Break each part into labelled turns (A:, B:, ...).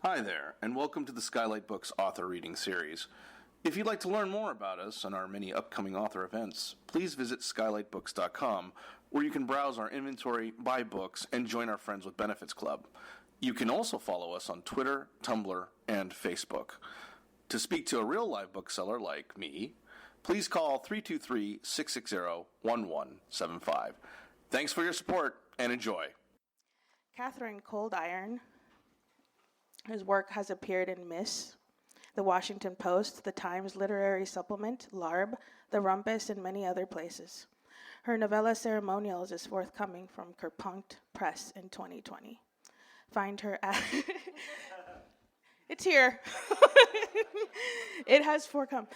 A: Hi there, and welcome to the Skylight Books author reading series. If you'd like to learn more about us and our many upcoming author events, please visit skylightbooks.com, where you can browse our inventory, buy books, and join our Friends with Benefits Club. You can also follow us on Twitter, Tumblr, and Facebook. To speak to a real live bookseller like me, please call 323-660-1175. Thanks for your support, and enjoy.
B: Katharine Coldiron, whose work has appeared in Miss, The Washington Post, The Times Literary Supplement, LARB, The Rumpus, and many other places. Her novella Ceremonials is forthcoming from Kerpunkt Press in 2020. Find her at... It's here. It has forthcome.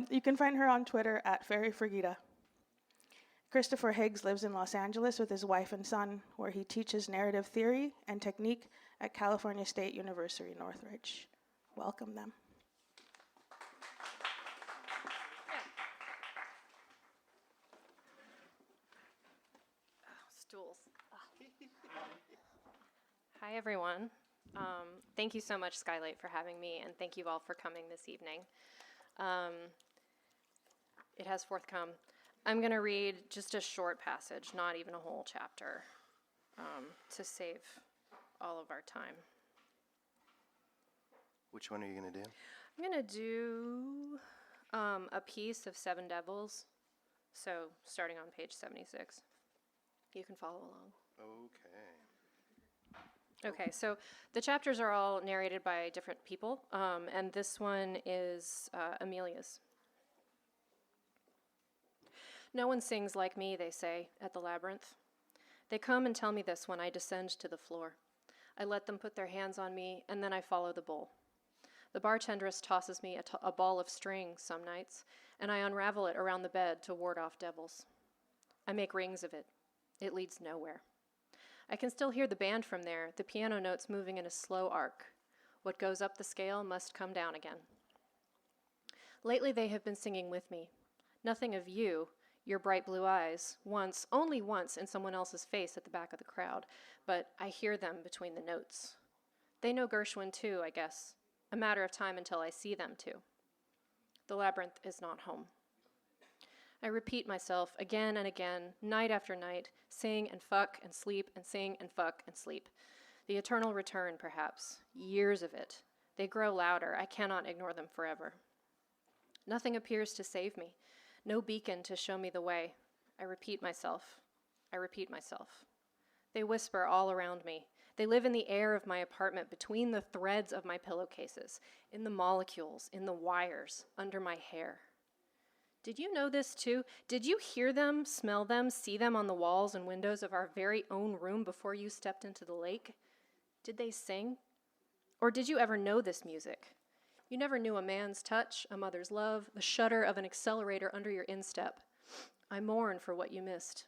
B: You can find her on Twitter at Fairy Frigida. Christopher Higgs lives in Los Angeles with his wife and son, where he teaches narrative theory and technique at California State University Northridge. Welcome them.
C: Stools. Hi, everyone. Thank you so much, Skylight, for having me, and thank you all for coming this evening. It has forthcome. I'm going to read just a short passage, not even a whole chapter, to save all of our time.
D: Which one are you going to do?
C: I'm going to do a piece of Seven Devils, so starting on page 76. You can follow along. Okay, so the chapters are all narrated by different people, and this one is Amelia's. No one sings like me, they say, at the labyrinth. They come and tell me this when I descend to the floor. I let them put their hands on me, and then I follow the bowl. The bartendress tosses me a ball of string some nights, and I unravel it around the bed to ward off devils. I make rings of it. It leads nowhere. I can still hear the band from there, the piano notes moving in a slow arc. What goes up the scale must come down again. Lately they have been singing with me. Nothing of you, your bright blue eyes, once, only once, in someone else's face at the back of the crowd, but I hear them between the notes. They know Gershwin too, I guess. A matter of time until I see them too. The labyrinth is not home. I repeat myself again and again, night after night, sing and fuck and sleep and sing and fuck and sleep. The eternal return, perhaps. Years of it. They grow louder. I cannot ignore them forever. Nothing appears to save me. No beacon to show me the way. I repeat myself. I repeat myself. They whisper all around me. They live in the air of my apartment, between the threads of my pillowcases, in the molecules, in the wires, under my hair. Did you know this too? Did you hear them, smell them, see them on the walls and windows of our very own room before you stepped into the lake? Did they sing? Or did you ever know this music? You never knew a man's touch, a mother's love, the shudder of an accelerator under your instep. I mourn for what you missed.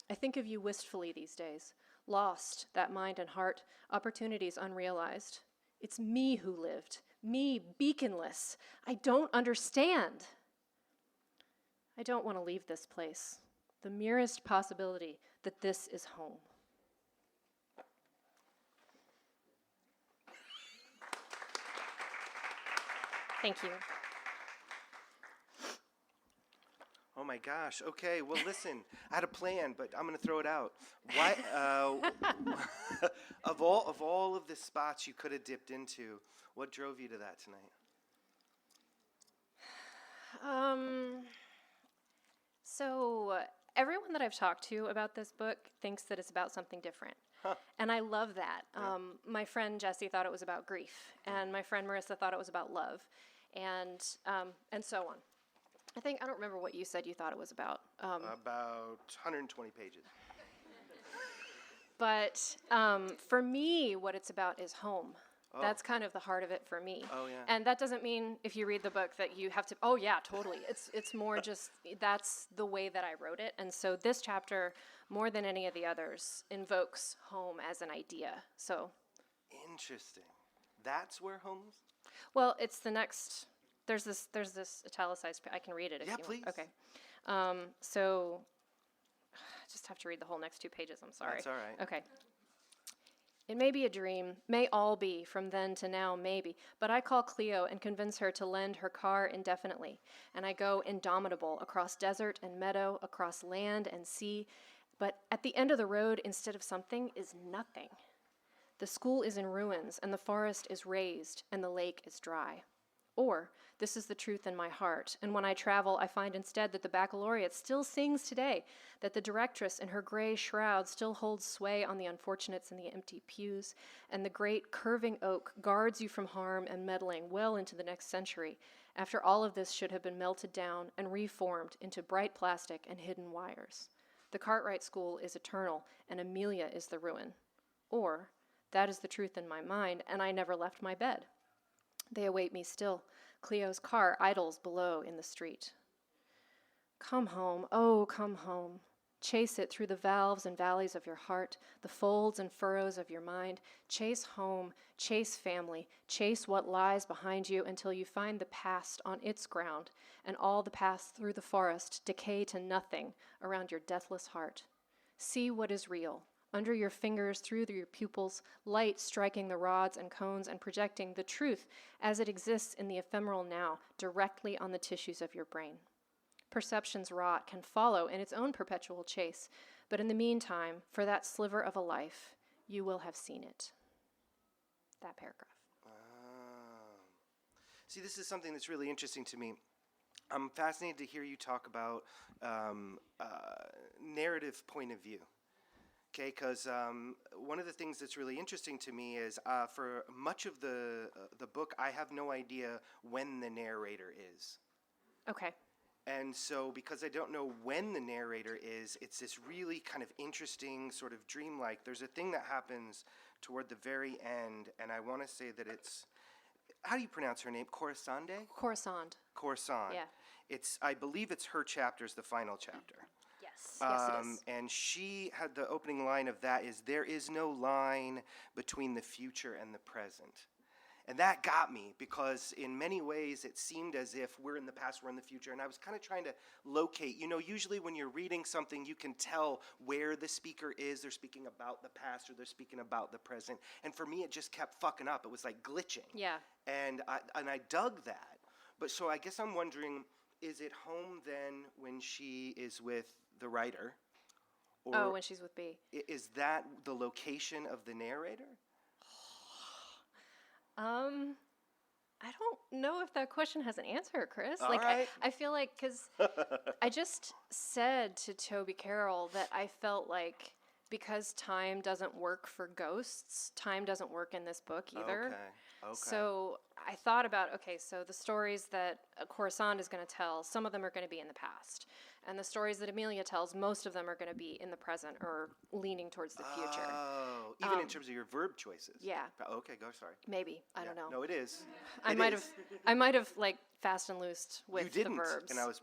C: I think of you wistfully these days, lost, that mind and heart, opportunities unrealized. It's me who lived, me beaconless. I don't understand. I don't want to leave this place. The merest possibility that this is home. Thank you.
D: Oh my gosh. Okay, well listen, I had a plan, but I'm going to throw it out. Why of all of the spots you could have dipped into, what drove you to that tonight?
C: So everyone that I've talked to about this book thinks that it's about something different.
D: Huh.
C: And I love that.
D: Yeah.
C: My friend Jessie thought it was about grief, and my friend Marissa thought it was about love, and so on. I don't remember what you said you thought it was about.
D: About 120 pages.
C: But for me, what it's about is home.
D: Oh.
C: That's kind of the heart of it for me.
D: Oh, yeah.
C: And that doesn't mean if you read the book that you have to, oh yeah, totally. It's more just, that's the way that I wrote it. And so this chapter, more than any of the others, invokes home as an idea. So.
D: Interesting. That's where home is?
C: Well, it's the next, there's this italicized, I can read it if you
D: please.
C: want. Okay. So, I just have to read the whole next 2 pages, I'm sorry.
D: That's all right.
C: Okay. It may be a dream, may all be, from then to now, maybe, but I call Cleo and convince her to lend her car indefinitely, and I go indomitable across desert and meadow, across land and sea, but at the end of the road, instead of something, is nothing. The school is in ruins, and the forest is razed, and the lake is dry. Or, this is the truth in my heart, and when I travel, I find instead that the baccalaureate still sings today, that the directress in her gray shroud still holds sway on the unfortunates in the empty pews, and the great curving oak guards you from harm and meddling well into the next century, after all of this should have been melted down and reformed into bright plastic and hidden wires. The Cartwright School is eternal, and Amelia is the ruin. Or, that is the truth in my mind, and I never left my bed. They await me still. Cleo's car idles below in the street. Come home, oh, come home. Chase it through the valves and valleys of your heart, the folds and furrows of your mind. Chase home, chase family, chase what lies behind you until you find the past on its ground, and all the paths through the forest decay to nothing around your deathless heart. See what is real. Under your fingers, through your pupils, light striking the rods and cones and projecting the truth as it exists in the ephemeral now, directly on the tissues of your brain. Perception's rot can follow in its own perpetual chase, but in the meantime, for that sliver of a life, you will have seen it. That paragraph.
D: See, this is something that's really interesting to me. I'm fascinated to hear you talk about narrative point of view. Okay, because one of the things that's really interesting to me is for much of the book, I have no idea when the narrator is.
C: Okay.
D: And so because I don't know when the narrator is, it's this really kind of interesting sort of dreamlike. There's a thing that happens toward the very end, and I want to say that it's, how do you pronounce her name? Corisande?
C: Corisande.
D: Corisande.
C: Yeah.
D: I believe it's her chapter is the final chapter.
C: Yes, it is.
D: And she had the opening line of that is, there is no line between the future and the present. And that got me because in many ways it seemed as if we're in the past, we're in the future. And I was kind of trying to locate, usually when you're reading something, you can tell where the speaker is. They're speaking about the past or they're speaking about the present. And for me, it just kept fucking up. It was like glitching.
C: Yeah.
D: And I dug that. But so I guess I'm wondering, is it home then when she is with the writer? Or
C: when she's with B.
D: Is that the location of the narrator?
C: I don't know if that question has an answer, Chris.
D: All
C: like,
D: right.
C: I feel like, because I just said to Toby Carroll that I felt like because time doesn't work for ghosts, time doesn't work in this book either. Okay. So I thought about, so the stories that Corisande is going to tell, some of them are going to be in the past. And the stories that Amelia tells, most of them are going to be in the present or leaning towards the future.
D: Oh, even in terms of your verb choices.
C: Yeah.
D: Okay, go. Sorry.
C: Maybe. I don't know.
D: No, it is.
C: I might have like fast and loosed with
D: you didn't,
C: the verbs.
D: And I was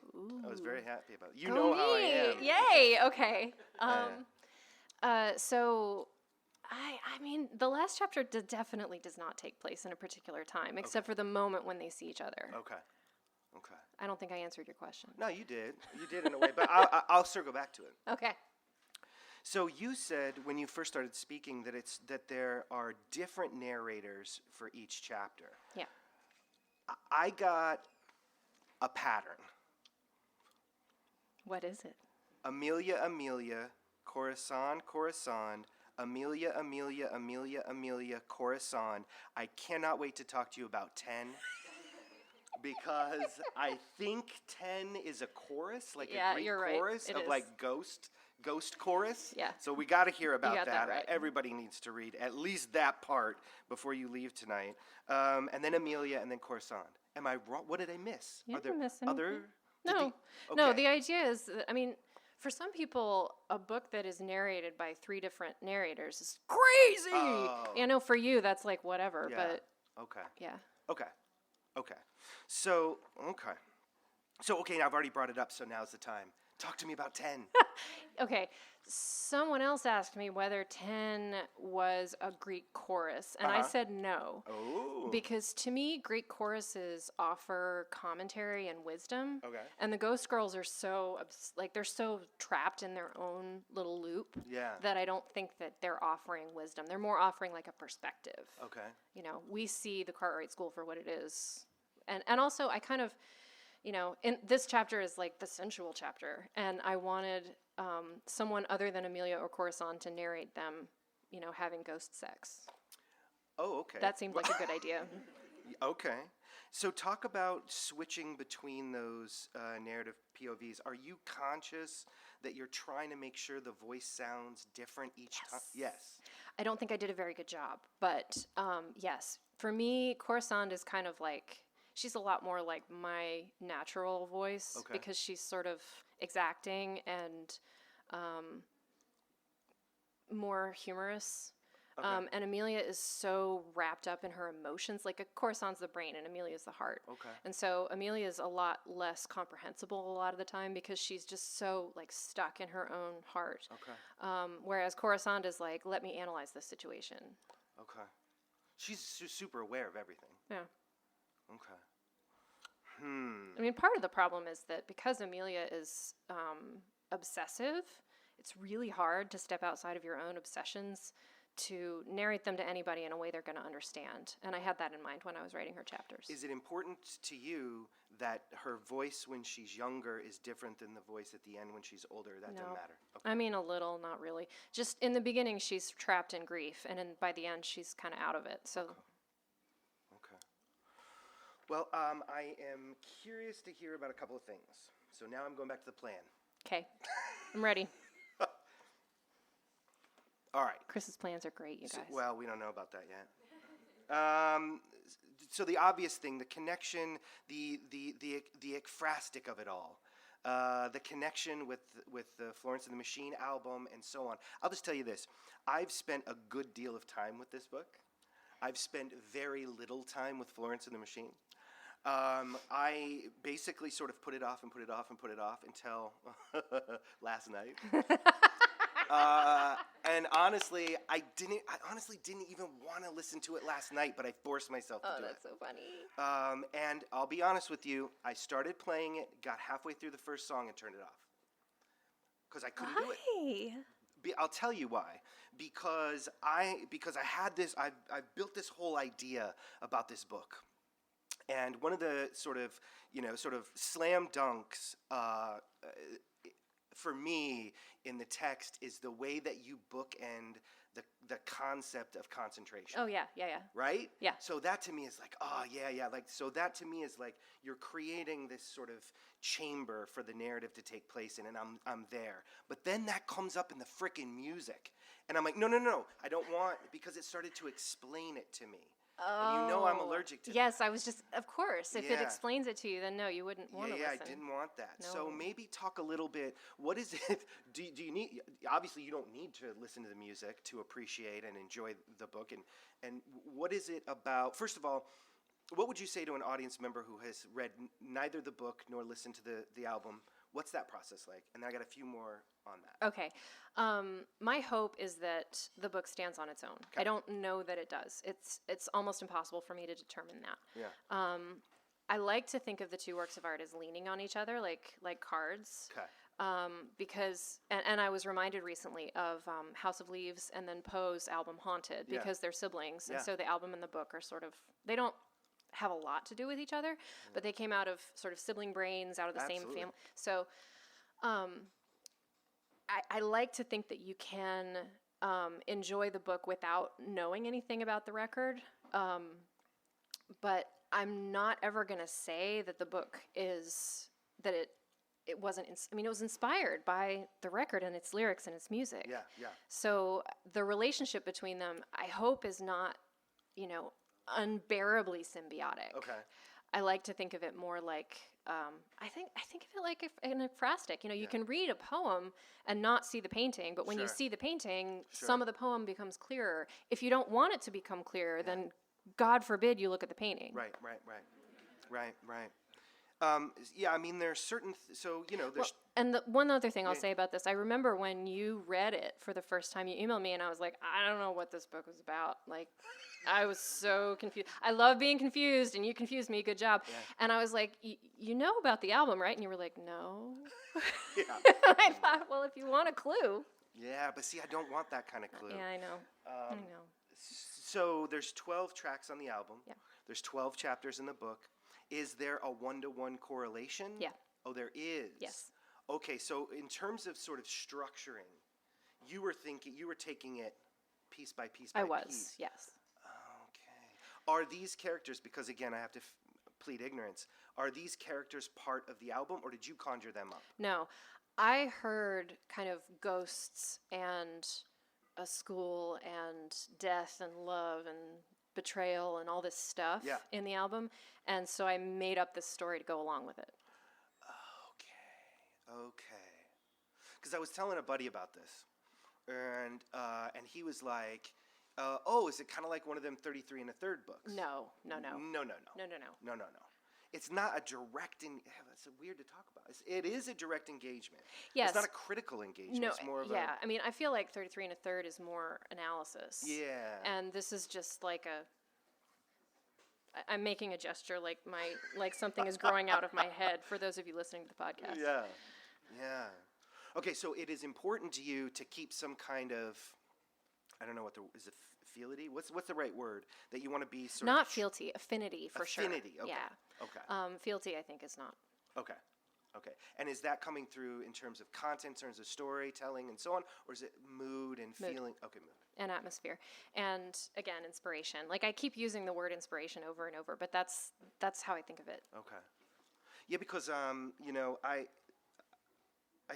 D: very happy about it. You
C: Go
D: know
C: me.
D: how I am.
C: Yay. Okay. So I mean, the last chapter definitely does not take place in a particular time, except for the moment when they see each other.
D: Okay.
C: I don't think I answered your question.
D: No, you did. You did in a way, but I'll circle back to it.
C: Okay.
D: So you said when you first started speaking that there are different narrators for each chapter.
C: Yeah.
D: I got a pattern.
C: What is it?
D: Amelia, Corisande, Amelia, Corisande. I cannot wait to talk to you about 10. Because I think 10 is a chorus, like a Greek chorus of like ghost chorus.
C: Yeah.
D: So we got to hear about
C: that right.
D: Everybody needs to read at least that part before you leave tonight. And then Amelia, and then Corisande. Am I wrong? What did I miss?
C: You
D: Are there
C: didn't miss
D: other?
C: anything. No, the idea is that, I mean, for some people, a book that is narrated by 3 different narrators is crazy.
D: Oh.
C: For you, that's like whatever, but
D: Okay.
C: yeah.
D: Okay. So, now I've already brought it up, so now's the time. Talk to me about 10.
C: Okay, someone else asked me whether 10 was a Greek chorus, and I said no.
D: Oh.
C: Because to me, Greek choruses offer commentary and wisdom.
D: Okay.
C: And the Ghost Girls are so, they're so trapped in their own little loop that I don't think that they're offering wisdom. They're more offering like a perspective.
D: Okay.
C: You know, we see the Cartwright School for what it is. And also, I kind of, you know, in this chapter is like the sensual chapter, and I wanted someone other than Amelia or Corisande to narrate them, you know, having ghost sex.
D: Oh, okay.
C: That seemed like a good idea.
D: Okay. So talk about switching between those narrative POVs. Are you conscious that you're trying to make sure the voice sounds different each time? Yes.
C: I don't think I did a very good job, but yes. For me, Corisande is kind of like, she's a lot more like my natural voice because she's sort of exacting and more humorous. And Amelia is so wrapped up in her emotions. Like, Corisande's the brain and Amelia's the heart.
D: Okay.
C: And so Amelia's a lot less comprehensible a lot of the time because she's just so, like, stuck in her own heart.
D: Okay.
C: Whereas Corisande is like, let me analyze this situation.
D: Okay. She's super aware of everything.
C: Yeah.
D: Okay.
C: I mean, part of the problem is that because Amelia is obsessive, it's really hard to step outside of your own obsessions to narrate them to anybody in a way they're going to understand. And I had that in mind when I was writing her chapters.
D: Is it important to you that her voice when she's younger is different than the voice at the end when she's older? That doesn't matter. Okay.
C: I mean, a little, not really. Just in the beginning, she's trapped in grief, and by the end, she's kind of out of it. So.
D: Okay. Well, I am curious to hear about a couple of things. So now I'm going back to the plan.
C: Okay. I'm ready.
D: All right.
C: Chris's plans are great, you guys.
D: Well, we don't know about that yet. So the obvious thing, the connection, the ekphrastic of it all, the connection with the Florence the Machine album and so on. I'll just tell you this. I've spent a good deal of time with this book. I've spent very little time with Florence and the Machine. I basically sort of put it off until last night. And honestly, I honestly didn't even want to listen to it last night, but I forced myself to do it.
C: Oh, that's so funny.
D: And I'll be honest with you, I started playing it, got halfway through the first song, and turned it off. Because I couldn't do it. I'll tell you why. Because I had this, I built this whole idea about this book. And one of the sort of slam dunks for me in the text is the way that you bookend the concept of concentration.
C: Oh, yeah.
D: Right?
C: Yeah.
D: So that to me is like, oh, yeah. Like, so that to me is like you're creating this sort of chamber for the narrative to take place in, and I'm there. But then that comes up in the frickin' music. And I'm like, no, I don't want, because it started to explain it to me.
C: Oh.
D: And you know I'm allergic to that.
C: Yes, I was just, of course. If it explains it to you, then no, you wouldn't want to listen.
D: Yeah, I didn't want that.
C: No.
D: So maybe talk a little bit, what is it, do you need, obviously you don't need to listen to the music to appreciate and enjoy the book, and what is it about, first of all, what would you say to an audience member who has read neither the book nor listened to the album? What's that process like? And then I got a few more on that.
C: Okay. My hope is that the book stands on its own. Okay. I don't know that it does. It's almost impossible for me to determine that.
D: Yeah.
C: I like to think of the two works of art as leaning on each other, like cards.
D: Okay.
C: Because, and I was reminded recently of House of Leaves and then Poe's album Haunted, because they're siblings. And so the album and the book are sort of, they don't have a lot to do with each other, but they came out of sort of sibling brains, out of the same family. So I like to think that you can enjoy the book without knowing anything about the record, but I'm not ever going to say that the book is, that it wasn't, it was inspired by the record and its lyrics and its music.
D: Yeah.
C: So the relationship between them, I hope, is not, unbearably symbiotic.
D: Okay.
C: I like to think of it more like, I think of it like an ekphrastic. You can read a poem and not see the painting, but when you see the painting, some of the poem becomes clearer. If you don't want it to become clearer, then God forbid you look at the painting.
D: Right. Yeah, I mean, there's certain, so, you know,
C: Well,
D: there's,
C: and the one other thing I'll say about this, I remember when you read it for the first time, you emailed me, and I was like, I don't know what this book was about. Like, I was so confused. I love being confused, and you confused me. Good job.
D: Yeah.
C: And I was like, you know about the album, right? And you were like, no.
D: yeah.
C: I thought, well, if you want a clue.
D: Yeah, but see, I don't want that kind of clue.
C: Yeah, I know. I know.
D: So there's 12 tracks on the album.
C: Yeah.
D: There's 12 chapters in the book. Is there a one-to-one correlation?
C: Yeah.
D: Oh, there is?
C: Yes.
D: Okay, so in terms of sort of structuring, you were taking it piece by piece by
C: I was,
D: piece.
C: yes.
D: Okay. Are these characters, because again, I have to plead ignorance, are these characters part of the album, or did you conjure them up?
C: No. I heard kind of ghosts and a school and death and love and betrayal and all this stuff in the album, and so I made up this story to go along with it.
D: Okay. Because I was telling a buddy about this, and he was like, "Oh, is it kind of like one of them 33 and a third books?"
C: No.
D: No. It's not a direct. That's weird to talk about. It is a direct engagement.
C: Yes.
D: It's not a critical engagement.
C: No,
D: It's more of
C: I mean, I feel like 33 and a third is more analysis.
D: Yeah.
C: And this is just like I'm making a gesture like something is growing out of my head for those of you listening to the podcast.
D: Yeah. Okay, so it is important to you to keep some kind of, I don't know is it fealty? What's the right word that you want to be sort
C: Not
D: of
C: fealty, affinity for sure.
D: Affinity. Okay.
C: Yeah.
D: Okay.
C: Fealty, I think, is not.
D: Okay. And is that coming through in terms of content, in terms of storytelling and so on, or is it mood and feeling? Okay, mood.
C: And atmosphere. And again, inspiration. Like, I keep using the word inspiration over and over, but that's how I think of it.
D: Okay. Yeah, because you know, I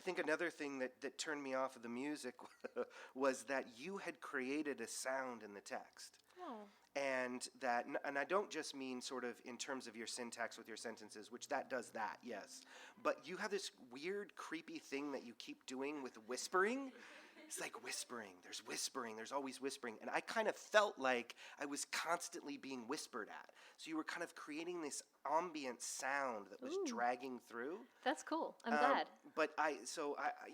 D: think another thing that turned me off of the music was that you had created a sound in the text.
C: Oh.
D: And I don't just mean sort of in terms of your syntax with your sentences, which that does that, yes. But you have this weird, creepy thing that you keep doing with whispering. It's like whispering. There's always whispering. And I kind of felt like I was constantly being whispered at. So you were kind of creating this ambient sound that was dragging through.
C: That's cool. I'm glad.
D: But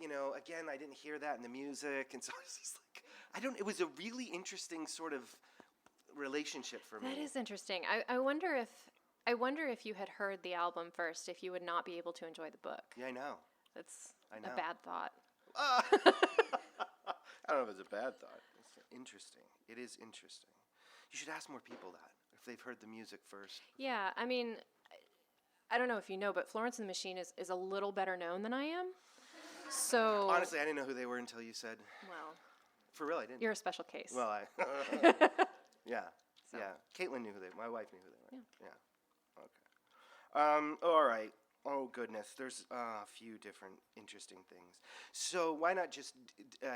D: you know, again, I didn't hear that in the music. And so I was just like, it was a really interesting sort of relationship for me.
C: That is interesting. I wonder if you had heard the album first, if you would not be able to enjoy the book.
D: Yeah, I know.
C: That's
D: I know.
C: a bad thought.
D: I don't know if it's a bad thought. It's interesting. It is interesting. You should ask more people that, if they've heard the music first.
C: Yeah, I mean, I don't know if you know, but Florence the Machine is a little better known than I am. So
D: honestly, I didn't know who they were until you said.
C: Well,
D: for real, I didn't.
C: You're a special case.
D: Well, yeah.
C: So.
D: Yeah. Caitlin knew my wife knew who they were. Yeah. Okay. All right. Oh, goodness. There's a few different interesting things. So why not just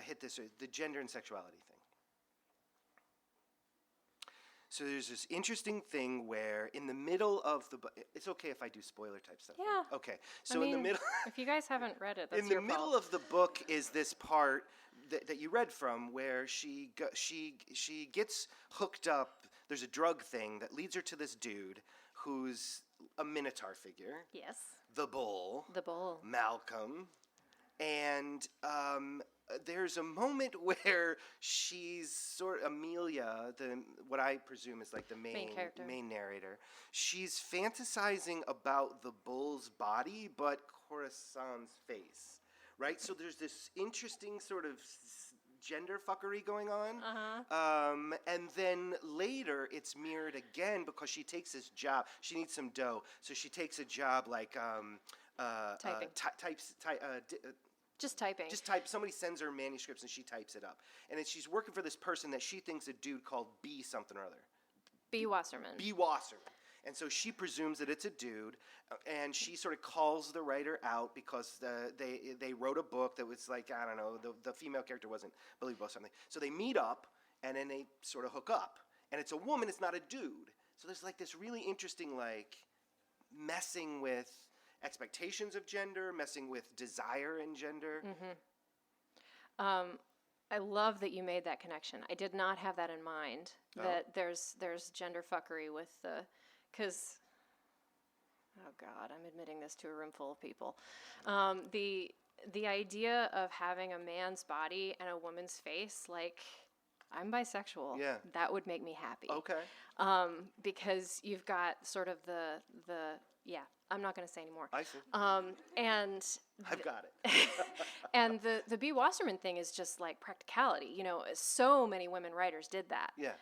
D: hit this, the gender and sexuality thing? So there's this interesting thing where in the middle of the book, it's okay if I do spoiler type stuff.
C: Yeah.
D: Right? Okay. So in the middle.
C: If you guys haven't read it, that's
D: in
C: your
D: the middle
C: fault.
D: of the book is this part that you read from where she gets hooked up. There's a drug thing that leads her to this dude who's a Minotaur figure.
C: Yes.
D: The Bull. Malcolm. And there's a moment where she's sort of Amelia, what I presume is like the main narrator. She's fantasizing about the bull's body, but Corisande's face, right? So there's this interesting sort of gender fuckery going on. And then later it's mirrored again because she takes this job. She needs some dough, so she takes a job like
C: typing. Just typing.
D: Just type. Somebody sends her manuscripts and she types it up. And then she's working for this person that she thinks a dude called B something or other.
C: B. Wasserman.
D: B. Wasserman. And so she presumes that it's a dude, and she sort of calls the writer out because they wrote a book that was like, I don't know, the female character wasn't believable or something. So they meet up, and then they sort of hook up. And it's a woman, it's not a dude. So there's like this really interesting like messing with expectations of gender, messing with desire and gender.
C: I love that you made that connection. I did not have that in mind, that there's gender fuckery with the, because Oh God, I'm admitting this to a room full of people. The idea of having a man's body and a woman's face, like, I'm bisexual.
D: Yeah.
C: That would make me happy.
D: Okay.
C: Because you've got sort of the yeah, I'm not going to say anymore.
D: I see.
C: And
D: I've got it.
C: and the B. Wasserman thing is just like practicality. You know, so many women writers did that.
D: Yeah.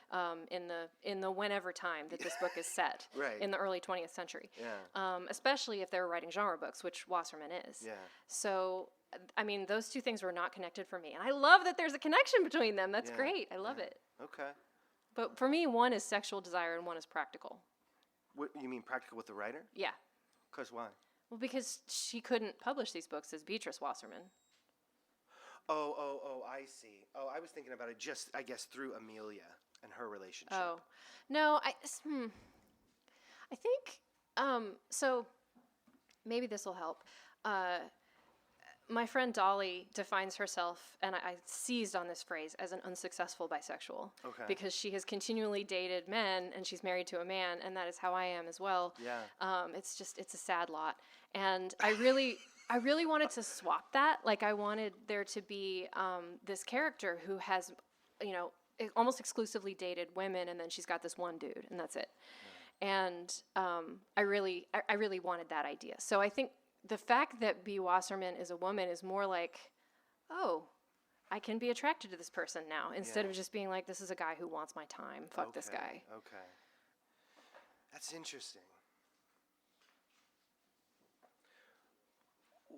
C: In the whenever time that this book is set.
D: Right.
C: In the early 20th century.
D: Yeah.
C: Especially if they were writing genre books, which Wasserman is.
D: Yeah.
C: So, I mean, those two things were not connected for me, and I love that there's a connection between them. That's
D: Yeah.
C: great. I love it.
D: Okay.
C: But for me, one is sexual desire and one is practical.
D: What, you mean practical with the writer?
C: Yeah.
D: Because why?
C: Well, because she couldn't publish these books as Beatrice Wasserman.
D: Oh, I see. Oh, I was thinking about it just, I guess, through Amelia and her relationship.
C: Oh, no, I think, so maybe this will help. My friend Dolly defines herself, and I seized on this phrase, as an unsuccessful bisexual.
D: Okay.
C: Because she has continually dated men, and she's married to a man, and that is how I am as well.
D: Yeah.
C: It's a sad lot. And I really wanted to swap that. Like, I wanted there to be this character who has, you know, almost exclusively dated women, and then she's got this one dude, and that's it. Yeah. And I really wanted that idea. So I think the fact that B. Wasserman is a woman is more like, oh, I can be attracted to this person now, instead of just being like, this is a guy who wants my time. Fuck this guy.
D: Okay. That's interesting.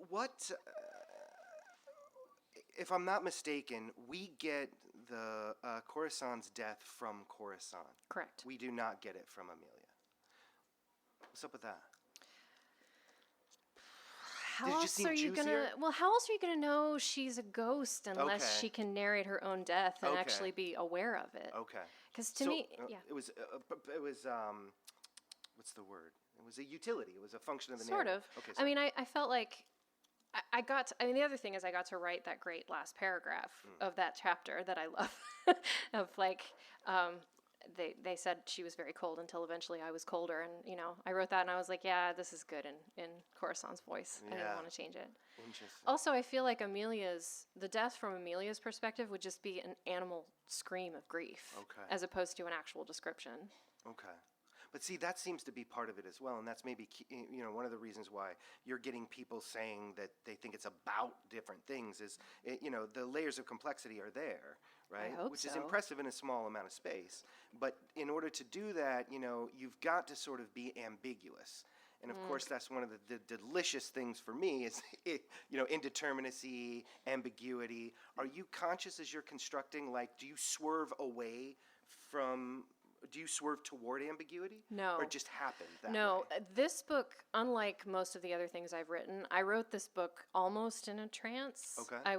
D: What, if I'm not mistaken, we get the Corisande's death from Corisande.
C: Correct.
D: We do not get it from Amelia. What's up with that?
C: How else are you gonna know she's a ghost unless she can narrate her own death and actually be aware of it?
D: Okay.
C: Because to me, yeah.
D: It was what's the word? It was a utility. It was a function of the
C: Sort
D: narrative.
C: of.
D: Okay.
C: I mean, I felt like the other thing is I got to write that great last paragraph of that chapter that I love of like, they said she was very cold until eventually I was colder. And, you know, I wrote that and I was like, yeah, this is good in Corisande's voice. I didn't want to change it.
D: Interesting.
C: Also, I feel like the death from Amelia's perspective would just be an animal scream of grief.
D: Okay.
C: As opposed to an actual description.
D: Okay. But see, that seems to be part of it as well, and that's maybe one of the reasons why you're getting people saying that they think it's about different things is, the layers of complexity are there, right?
C: I hope
D: Which
C: so.
D: is impressive in a small amount of space. But in order to do that, you've got to sort of be ambiguous. And of course, that's one of the delicious things for me is, indeterminacy, ambiguity. Are you conscious as you're constructing, like, do you swerve toward ambiguity?
C: No.
D: Or it just happened that
C: No,
D: way?
C: this book, unlike most of the other things I've written, I wrote this book almost in a trance.
D: Okay.
C: I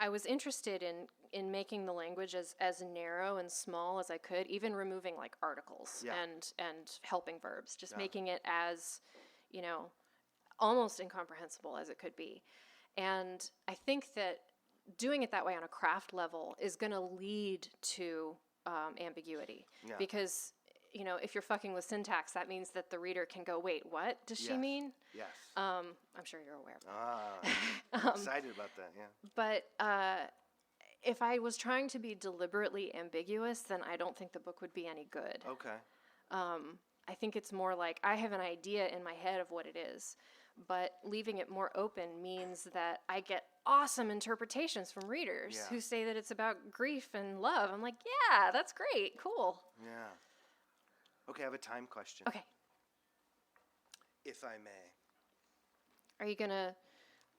C: was interested in making the language as narrow and small as I could, even removing like articles and helping verbs, just making it as, almost incomprehensible as it could be. And I think that doing it that way on a craft level is going to lead to ambiguity. Yeah. Because, if you're fucking with syntax, that means that the reader can go, wait, what does she mean?
D: Yes.
C: I'm sure you're aware of that.
D: I'm excited about that, yeah.
C: But if I was trying to be deliberately ambiguous, then I don't think the book would be any good.
D: Okay.
C: I think it's more like I have an idea in my head of what it is, but leaving it more open means that I get awesome interpretations from readers who say that it's about grief and love. I'm like, yeah, that's great, cool.
D: Yeah. Okay, I have a time question.
C: Okay.
D: If I may.
C: Are you gonna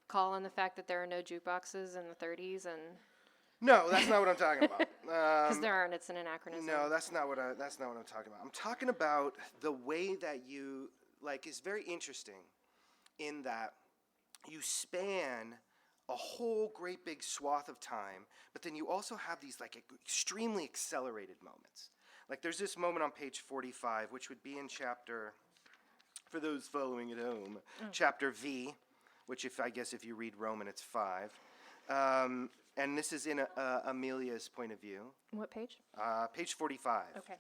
C: call on the fact that there are no jukeboxes in the 30s and?
D: No, that's not what I'm talking about.
C: Because there aren't. It's an anachronism.
D: No, that's not what I'm talking about. I'm talking about the way that you is very interesting, in that you span a whole great big swath of time, but then you also have these extremely accelerated moments. Like there's this moment on page 45, which would be in chapter, for those following at home, chapter V, which if you read Roman, it's 5. And this is in Amelia's point of view.
C: What page?
D: Page 45.
C: Okay.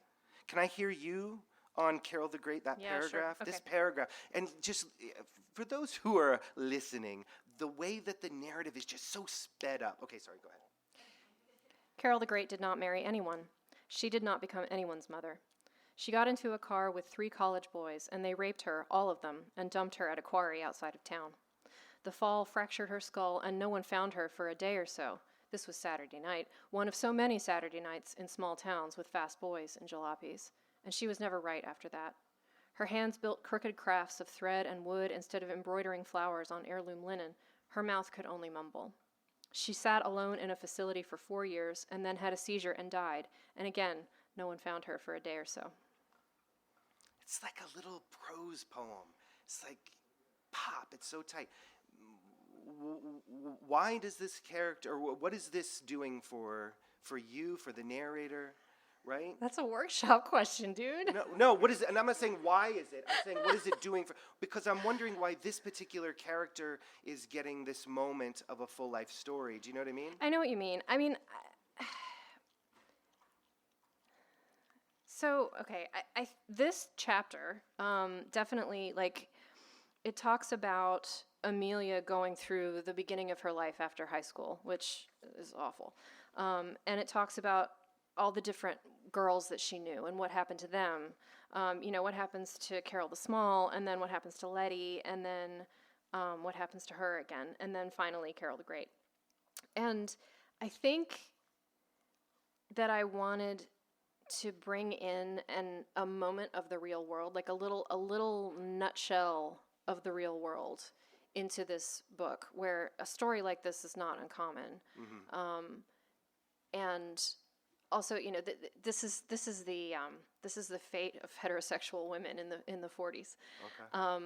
D: Can I hear you on Carol the Great, that
C: Yeah, sure.
D: paragraph?
C: Okay.
D: This paragraph. And just for those who are listening, the way that the narrative is just so sped up. Okay, sorry, go ahead.
C: Carol the Great did not marry anyone. She did not become anyone's mother. She got into a car with 3 college boys, and they raped her, all of them, and dumped her at a quarry outside of town. The fall fractured her skull, and no one found her for a day or so. This was Saturday night, one of so many Saturday nights in small towns with fast boys and jalopies, and she was never right after that. Her hands built crooked crafts of thread and wood instead of embroidering flowers on heirloom linen. Her mouth could only mumble. She sat alone in a facility for 4 years and then had a seizure and died, and again, no one found her for a day or so.
D: It's like a little prose poem. It's like pop. It's so tight. Why does this character, or what is this doing for you, for the narrator, right?
C: That's a workshop question, dude.
D: No, what is it? And I'm not saying why is it. I'm saying what is it doing for, because I'm wondering why this particular character is getting this moment of a full life story. Do you know what I mean?
C: I know what you mean. I mean, so, okay, this chapter definitely, like, it talks about Amelia going through the beginning of her life after high school, which is awful. And it talks about all the different girls that she knew and what happened to them. What happens to Carol the Small, and then what happens to Letty, and then what happens to her again, and then finally Carol the Great. And I think that I wanted to bring in a moment of the real world, like a little nutshell of the real world into this book, where a story like this is not uncommon. Mm-hmm. And also, this is the fate of heterosexual women in the 40s.
D: Okay.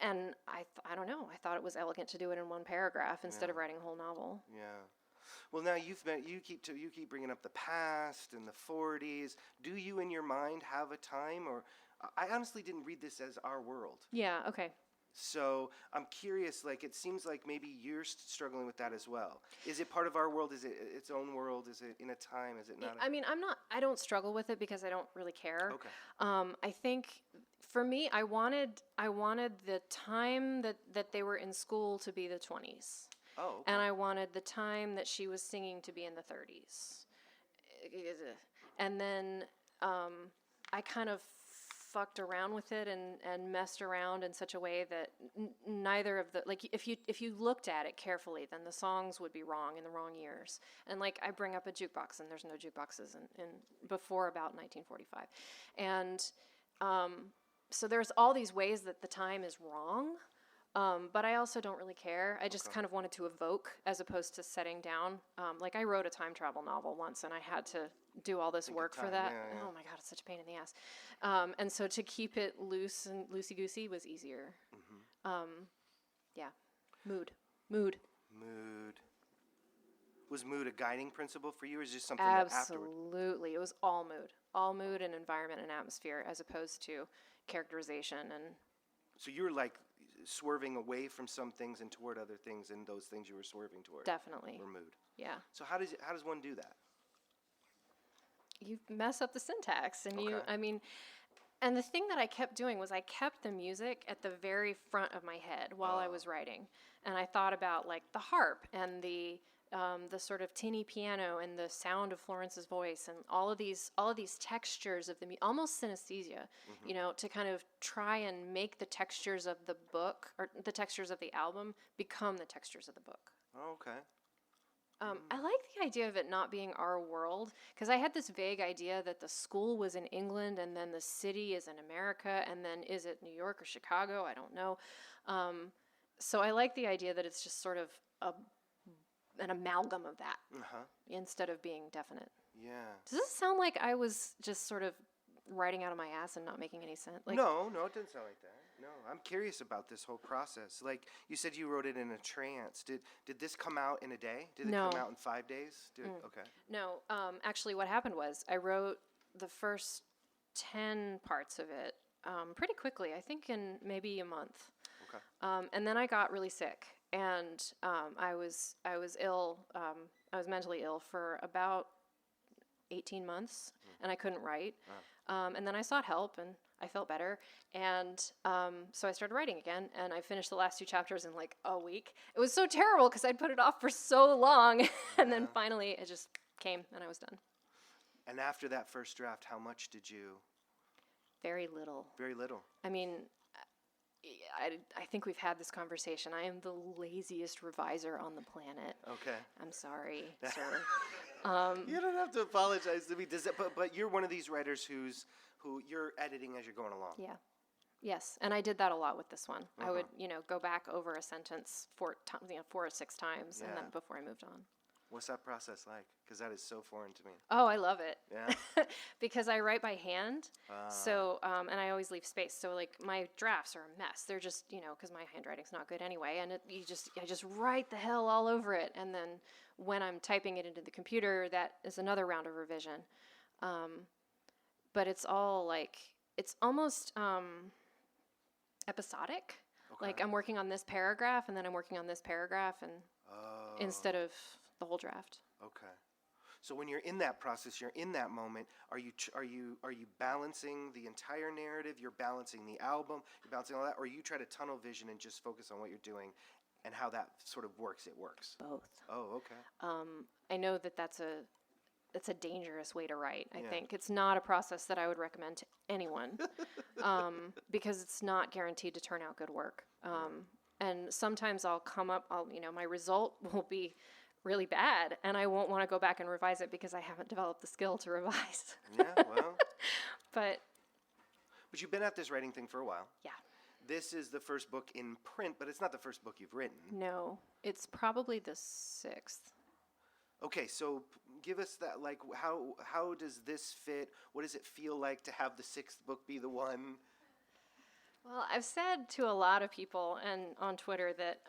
C: And I don't know. I thought it was elegant to do it in one paragraph instead of writing a whole novel.
D: Yeah. Well, now you keep bringing up the past and the 40s. Do you, in your mind, have a time, or I honestly didn't read this as our world.
C: Yeah. Okay.
D: So I'm curious. Like, it seems like maybe you're struggling with that as well. Is it part of our world? Is it its own world? Is it in a time? Is it not?
C: I don't struggle with it because I don't really care.
D: Okay.
C: I think for me, I wanted the time that they were in school to be the 20s.
D: Oh. Okay.
C: And I wanted the time that she was singing to be in the 30s. And then I kind of fucked around with it and messed around in such a way that neither of the, like, if you looked at it carefully, then the songs would be wrong in the wrong years. And like, I bring up a jukebox, and there's no jukeboxes in before about 1945. And so there's all these ways that the time is wrong. But I also don't really care. I just kind of wanted to evoke as opposed to setting down. Like, I wrote a time travel novel once, and I had to do all this work for that.
D: Yeah.
C: Oh my God, it's such a pain in the ass. And so to keep it loose and loosey-goosey was easier. Mm-hmm. Yeah. Mood.
D: Was mood a guiding principle for you, or is it just something that afterward?
C: Absolutely. It was all mood. All mood and environment and atmosphere, as opposed to characterization. And
D: So you were like swerving away from some things and toward other things, and those things you were swerving toward
C: definitely.
D: were mood.
C: Yeah.
D: So how does one do that?
C: You mess up the syntax, and
D: Okay.
C: and the thing that I kept doing was I kept the music at the very front of my head while I was writing, and I thought about like the harp and the sort of tinny piano and the sound of Florence's voice and all of these textures of the almost synesthesia, to kind of try and make the textures of the book or the textures of the album become the textures of the book.
D: Oh, okay.
C: I like the idea of it not being our world, because I had this vague idea that the school was in England and then the city is in America, and then is it New York or Chicago? I don't know. So I like the idea that it's just sort of an amalgam of that instead of being definite.
D: Yeah.
C: Does this sound like I was just sort of writing out of my ass and not making any sense? Like,
D: No, it didn't sound like that. No, I'm curious about this whole process. Like, you said you wrote it in a trance. Did this come out in a day? Did it
C: No.
D: come out in 5 days? Okay.
C: No, actually what happened was I wrote the first 10 parts of it pretty quickly, I think in maybe a month.
D: Okay.
C: And then I got really sick, and I was ill. I was mentally ill for about 18 months, and I couldn't write. And then I sought help, and I felt better. And so I started writing again, and I finished the last 2 chapters in like a week. It was so terrible because I'd put it off for so long, and then finally it just came, and I was done.
D: And after that first draft, how much did you?
C: Very little.
D: Very little.
C: I mean, I think we've had this conversation. I am the laziest reviser on the planet.
D: Okay.
C: I'm sorry, sir.
D: You don't have to apologize to me. But you're one of these writers who you're editing as you're going along.
C: Yeah. Yes, and I did that a lot with this one. I would, go back over a sentence 4 or 6 times, and then before I moved on.
D: What's that process like? Because that is so foreign to me.
C: Oh, I love it.
D: Yeah.
C: Because I write by hand, so and I always leave space. So like my drafts are a mess. They're just because my handwriting's not good anyway, and I just write the hell all over it, and then when I'm typing it into the computer, that is another round of revision. But it's all like it's almost episodic.
D: Okay.
C: Like I'm working on this paragraph, and then I'm working on this paragraph, and instead of the whole draft.
D: Okay. So when you're in that process, you're in that moment. Are you balancing the entire narrative? You're balancing the album. You're balancing all that, or you try to tunnel vision and just focus on what you're doing, and how that sort of works. It works.
C: Both.
D: Oh, okay.
C: I know that's a dangerous way to write. I think it's not a process that I would recommend to anyone, because it's not guaranteed to turn out good work. And sometimes my result will be really bad, and I won't want to go back and revise it because I haven't developed the skill to revise.
D: Yeah, well.
C: But
D: you've been at this writing thing for a while.
C: Yeah.
D: This is the first book in print, but it's not the first book you've written.
C: No, it's probably the 6th.
D: Okay, so give us that, like, how does this fit? What does it feel like to have the 6th book be the one?
C: Well, I've said to a lot of people and on Twitter that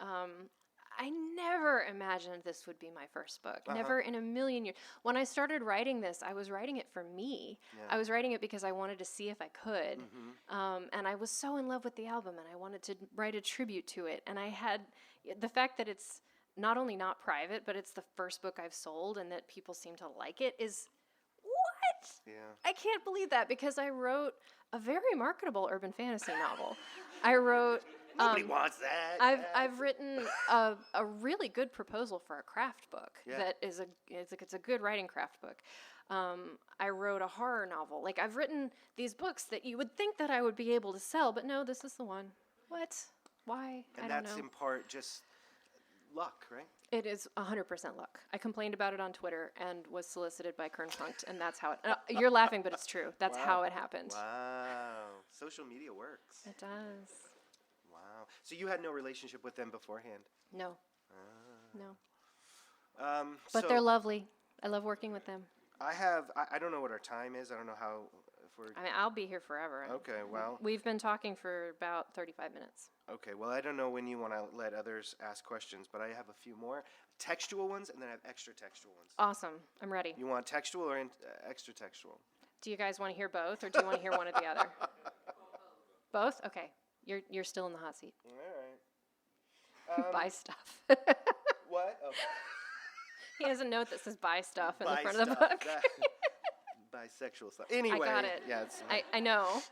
C: I never imagined this would be my first book. Never in a million years. When I started writing this, I was writing it for me. Yeah. I was writing it because I wanted to see if I could. And I was so in love with the album, and I wanted to write a tribute to it. And I had the fact that it's not only not private, but it's the first book I've sold, and that people seem to like it is what?
D: Yeah.
C: I can't believe that, because I wrote a very marketable urban fantasy novel. I wrote...
D: Nobody wants that.
C: I've written a really good proposal for a craft book that is it's a good writing craft book. I wrote a horror novel. Like, I've written these books that you would think that I would be able to sell, but no, this is the one. What? Why?
D: And
C: I don't know.
D: that's in part just luck, right?
C: It is 100% luck. I complained about it on Twitter and was solicited by Kern Punkt, and that's how it... you're laughing, but it's true. That's how it happened.
D: Wow. Social media works.
C: It does.
D: Wow. So you had no relationship with them beforehand?
C: No. No. But they're lovely. I love working with them.
D: I don't know what our time is. I don't know how...
C: I mean, I'll be here forever.
D: Okay, well...
C: We've been talking for about 35 minutes.
D: Okay, well, I don't know when you want to let others ask questions, but I have a few more textual ones, and then I have extra textual ones.
C: Awesome. I'm ready.
D: You want textual or extra textual?
C: Do you guys want to hear both, or do you want to hear one or the other? Both? Okay. You're still in the hot seat.
D: All right.
C: Buy stuff.
D: What? Oh.
C: He has a note that says buy stuff in
D: Buy
C: the front
D: stuff.
C: of the book.
D: Bisexual stuff. Anyway.
C: I got it.
D: Yeah,
C: I know.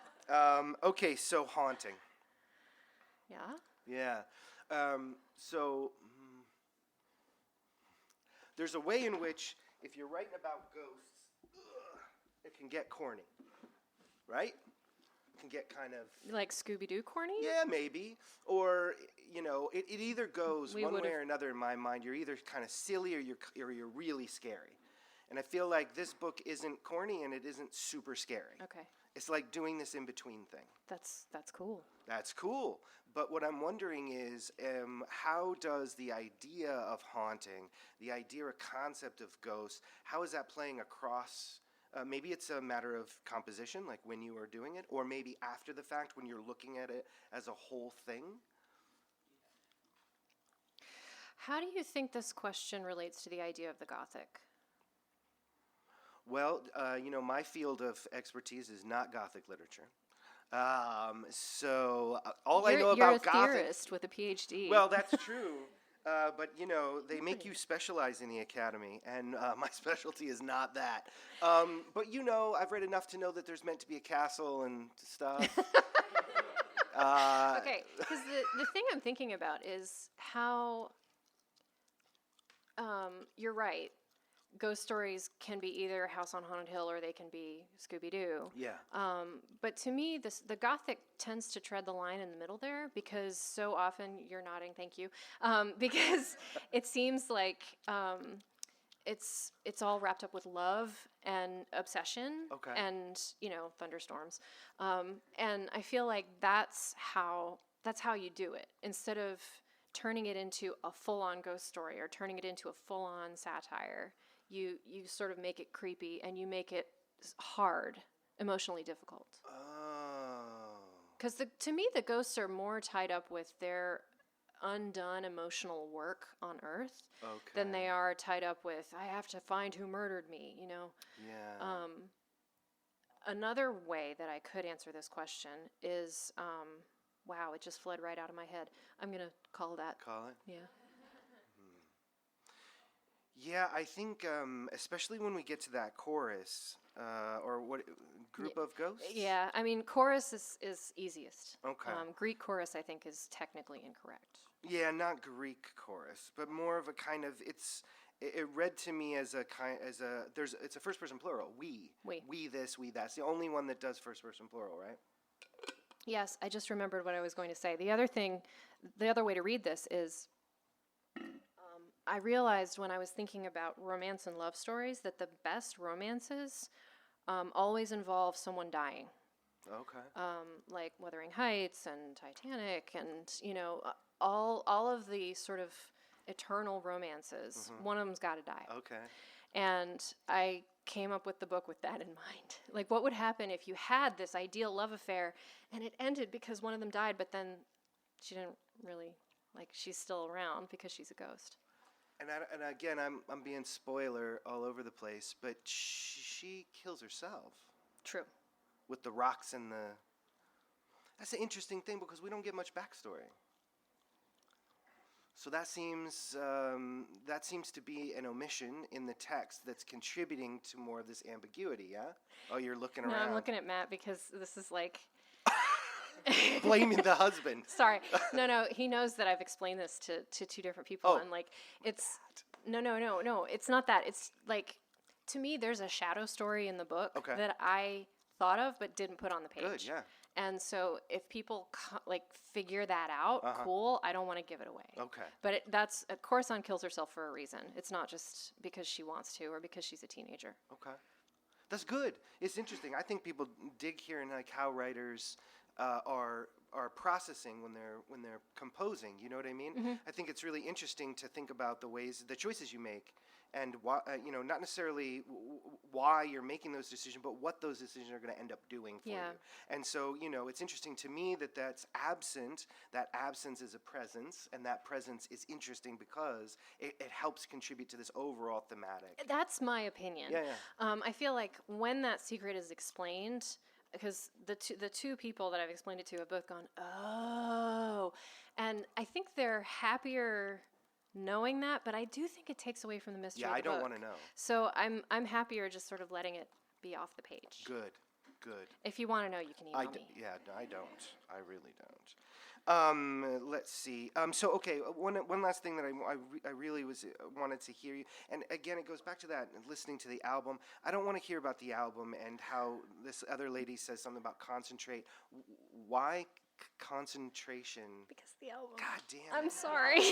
D: Okay, so haunting.
C: Yeah?
D: Yeah. There's a way in which, if you're writing about ghosts, it can get corny. Right? It can get kind of...
C: Like Scooby-Doo corny?
D: Yeah, maybe. Or, it either goes one way or another in my mind. You're either kind of silly or you're really scary. And I feel like this book isn't corny and it isn't super scary.
C: Okay.
D: It's like doing this in-between thing.
C: That's cool.
D: That's cool. But what I'm wondering is, how does the idea of haunting, the idea or concept of ghosts, how is that playing across... maybe it's a matter of composition, like when you are doing it, or maybe after the fact when you're looking at it as a whole thing?
C: How do you think this question relates to the idea of the Gothic?
D: Well, my field of expertise is not Gothic literature. So all I know about Gothic...
C: You're a theorist with a PhD.
D: Well, that's true. But, they make you specialize in the academy, and my specialty is not that. But, I've read enough to know that there's meant to be a castle and stuff.
C: Okay, because the thing I'm thinking about is how, you're right, ghost stories can be either House on Haunted Hill or they can be Scooby-Doo.
D: Yeah.
C: But to me, the Gothic tends to tread the line in the middle there, because so often, you're nodding, thank you, because it seems like it's all wrapped up with love and obsession, and thunderstorms, and I feel like that's how you do it, instead of turning it into a full-on ghost story or turning it into a full-on satire. You sort of make it creepy, and you make it hard, emotionally difficult.
D: Oh.
C: Because to me, the ghosts are more tied up with their undone emotional work on Earth than they are tied up with, I have to find who murdered me,
D: Yeah.
C: Another way that I could answer this question is, wow, it just fled right out of my head. I'm going to call that.
D: Call it?
C: Yeah.
D: Yeah, I think, especially when we get to that chorus, or what group of ghosts?
C: Yeah, I mean, chorus is easiest.
D: Okay.
C: Greek chorus, I think, is technically incorrect.
D: Yeah, not Greek chorus, but more of a kind of, it read to me as it's a first person plural. We this, we that. It's the only one that does first person plural, right?
C: Yes, I just remembered what I was going to say. The other way to read this is, I realized when I was thinking about romance and love stories that the best romances always involve someone dying.
D: Okay.
C: Like Wuthering Heights and Titanic, and all of the sort of eternal romances. One of them's got to die.
D: Okay.
C: And I came up with the book with that in mind. Like, what would happen if you had this ideal love affair and it ended because one of them died, but then she didn't really, she's still around because she's a ghost.
D: And again, I'm being spoiler all over the place, but she kills herself.
C: True.
D: With the rocks and the... That's an interesting thing, because we don't get much backstory. So that seems to be an omission in the text that's contributing to more of this ambiguity, yeah? Oh, you're looking around.
C: No, I'm looking at Matt because this is like...
D: Blaming the husband.
C: Sorry. No, he knows that I've explained this to two different people, and it's... No, it's not that. It's to me, there's a shadow story in the book that I thought of but didn't put on the page.
D: Good, yeah.
C: And so if people figure that out, cool. I don't want to give it away.
D: Okay.
C: But Corisande kills herself for a reason. It's not just because she wants to or because she's a teenager.
D: Okay. That's good. It's interesting. I think people dig here in how writers are processing when they're composing. You know what I mean?
C: Mm-hmm.
D: I think it's really interesting to think about the choices you make, and why, not necessarily why you're making those decisions, but what those decisions are going to end up doing for you. And so, it's interesting to me that's absent. That absence is a presence, and that presence is interesting because it helps contribute to this overall thematic.
C: That's my opinion.
D: Yeah.
C: I feel like when that secret is explained, because the two people that I've explained it to have both gone, oh, and I think they're happier knowing that, but I do think it takes away from the mystery of the book.
D: Yeah, I don't want to know.
C: So I'm happier just sort of letting it be off the page.
D: Good.
C: If you want to know, you can email me.
D: Yeah, I don't. I really don't. Let's see. So, okay, one last thing that I really wanted to hear you, and again, it goes back to that, listening to the album. I don't want to hear about the album and how this other lady says something about concentrate. Why concentration?
C: Because the album.
D: God damn it.
C: I'm sorry.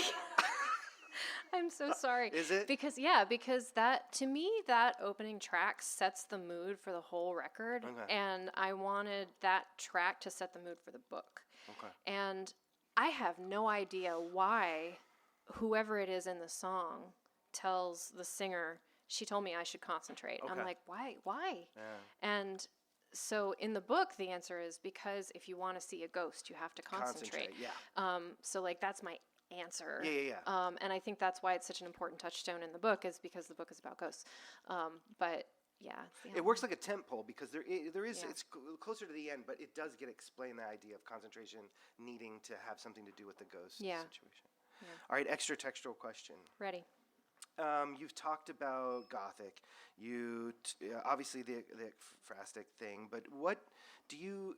C: I'm so sorry.
D: Is it?
C: Because that, to me, that opening track sets the mood for the whole record.
D: Okay.
C: And I wanted that track to set the mood for the book.
D: Okay.
C: And I have no idea why whoever it is in the song tells the singer, she told me I should concentrate.
D: Okay.
C: I'm like, why?
D: Yeah.
C: And so in the book, the answer is because if you want to see a ghost, you have to concentrate.
D: Yeah.
C: So that's my answer.
D: Yeah.
C: And I think that's why it's such an important touchstone in the book, is because the book is about ghosts. But yeah,
D: it works like a tent pole, because there is
C: Yeah.
D: it's closer to the end, but it does get explained, the idea of concentration needing to have something to do with the ghost situation. All right, extra textual question.
C: Ready.
D: You've talked about Gothic. Obviously the phrastic thing, but what do you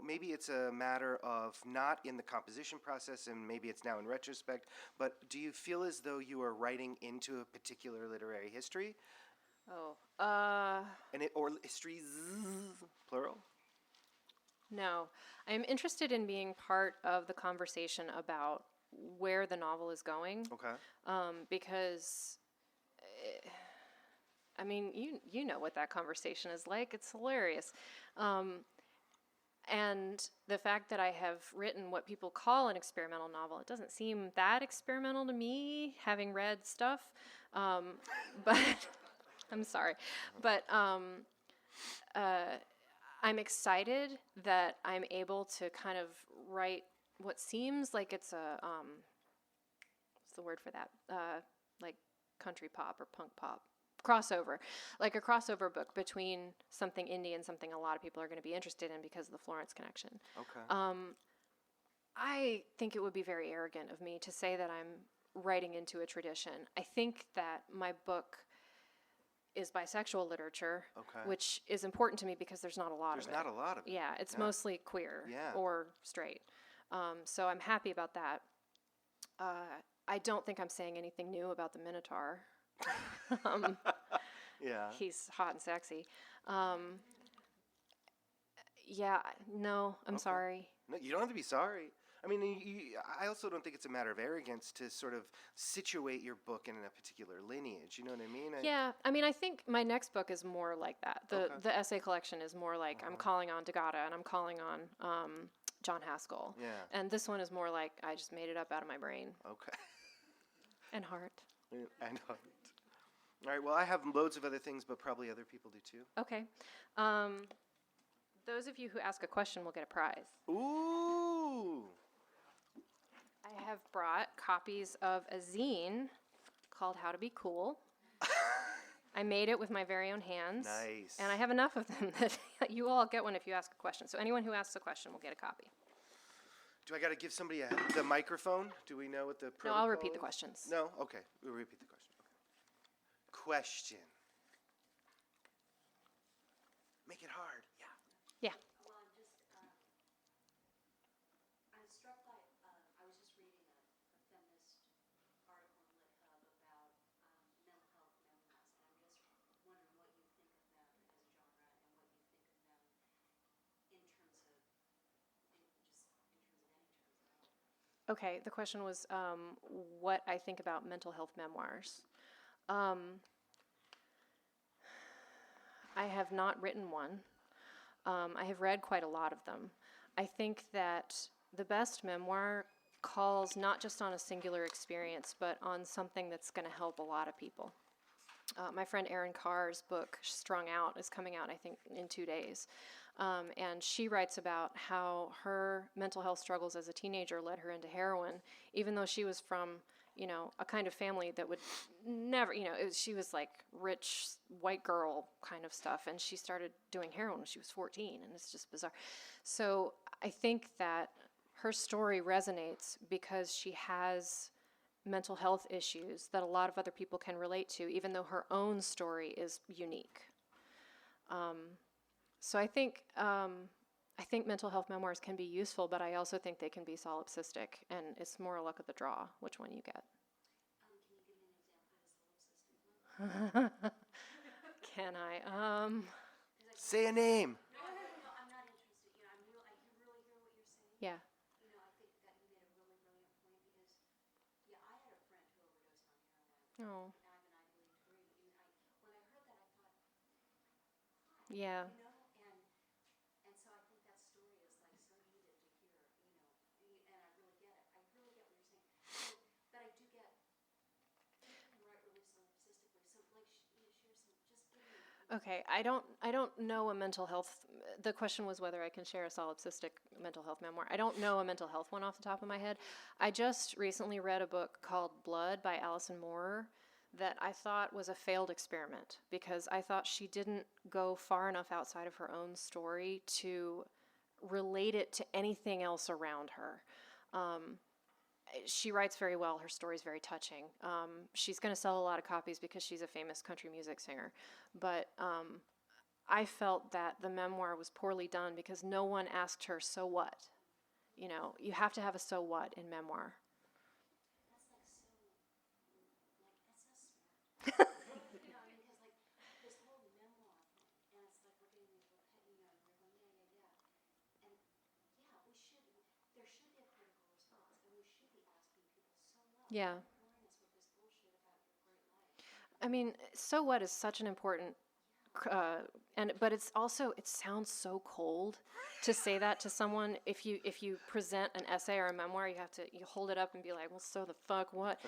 D: maybe it's a matter of not in the composition process, and maybe it's now in retrospect, but do you feel as though you are writing into a particular literary history? Or histories, plural?
C: No. I'm interested in being part of the conversation about where the novel is going.
D: Okay.
C: Because, I mean, you know what that conversation is like. It's hilarious. And the fact that I have written what people call an experimental novel, it doesn't seem that experimental to me, having read stuff. But I'm sorry. But I'm excited that I'm able to kind of write what seems like it's a, what's the word for that? Like country pop or punk pop. Crossover. Like a crossover book between something indie and something a lot of people are going to be interested in because of the Florence connection.
D: Okay.
C: I think it would be very arrogant of me to say that I'm writing into a tradition. I think that my book is bisexual literature, which is important to me because there's not a lot of it.
D: There's not a lot of it.
C: Yeah, it's mostly queer
D: Yeah.
C: or straight. So I'm happy about that. I don't think I'm saying anything new about the Minotaur.
D: Yeah.
C: He's hot and sexy. No, I'm sorry.
D: No, you don't have to be sorry. I mean, I also don't think it's a matter of arrogance to sort of situate your book in a particular lineage. You know what I mean?
C: I think my next book is more like that. The essay collection is more like I'm calling on Degata and I'm calling on John Haskell.
D: Yeah.
C: And this one is more like I just made it up out of my brain.
D: Okay.
C: And heart.
D: And heart. All right, well, I have loads of other things, but probably other people do too.
C: Okay. Those of you who ask a question will get a prize.
D: Ooh!
C: I have brought copies of a zine called How to Be Cool. I made it with my very own hands.
D: Nice.
C: And I have enough of them that you all get one if you ask a question. So anyone who asks a question will get a copy.
D: Do I got to give somebody the microphone? Do we know what the protocol
C: No, I'll repeat the
D: is?
C: questions.
D: No? Okay. We'll repeat the question. Okay. Question. Make it hard. Yeah.
C: Yeah.
E: Well, I'm struck by, I was just reading a feminist article in LitHub about mental health memoirs, and I'm just wondering what you think of them as a genre and what you think of them in terms of any terms at all.
C: Okay, the question was what I think about mental health memoirs. I have not written one. I have read quite a lot of them. I think that the best memoir calls not just on a singular experience, but on something that's going to help a lot of people. My friend Erin Carr's book, Strung Out, is coming out, I think, in 2 days. And she writes about how her mental health struggles as a teenager led her into heroin, even though she was from, a kind of family that would never, she was like rich white girl kind of stuff. And she started doing heroin when she was 14, and it's just bizarre. So I think that her story resonates because she has mental health issues that a lot of other people can relate to, even though her own story is unique. So I think mental health memoirs can be useful, but I also think they can be solipsistic, and it's more luck of the draw which one you get.
E: Can you give me an example of a solipsistic one?
C: Can I?
D: Say a name.
E: No, I'm not interested. I really hear what you're saying.
C: Yeah.
E: I think that you made a really brilliant point because, I had a friend who overdosed on heroin.
C: Oh.
E: And I'm an Ivy League degree. And when I heard that, I thought,
C: Yeah.
E: and so I think that story is like so needed to hear, and I really get it. I really get what you're saying. So, but I do get, you can write really solipsistically. So, like, share some, just give me.
C: Okay, I don't know a mental health. The question was whether I can share a solipsistic mental health memoir. I don't know a mental health one off the top of my head. I just recently read a book called Blood by Alison Moorer that I thought was a failed experiment because I thought she didn't go far enough outside of her own story to relate it to anything else around her. she writes very well. Her story's very touching. She's going to sell a lot of copies because she's a famous country music singer. But I felt that the memoir was poorly done because no one asked her, so what? You know, you have to have a so what in memoir.
E: That's like so, that's so smart. You know, I mean, because like this whole memoir thing, and it's like we're getting these little, and you're going, yeah. And yeah, there should be a critical response, and we should be asking people, so what?
C: Yeah.
E: Why are you boring us with this bullshit about your great life?
C: I mean, so what is such an important, but it's also, it sounds so cold to say that to someone. If you present an essay or a memoir, you hold it up and be like, well, so the fuck what?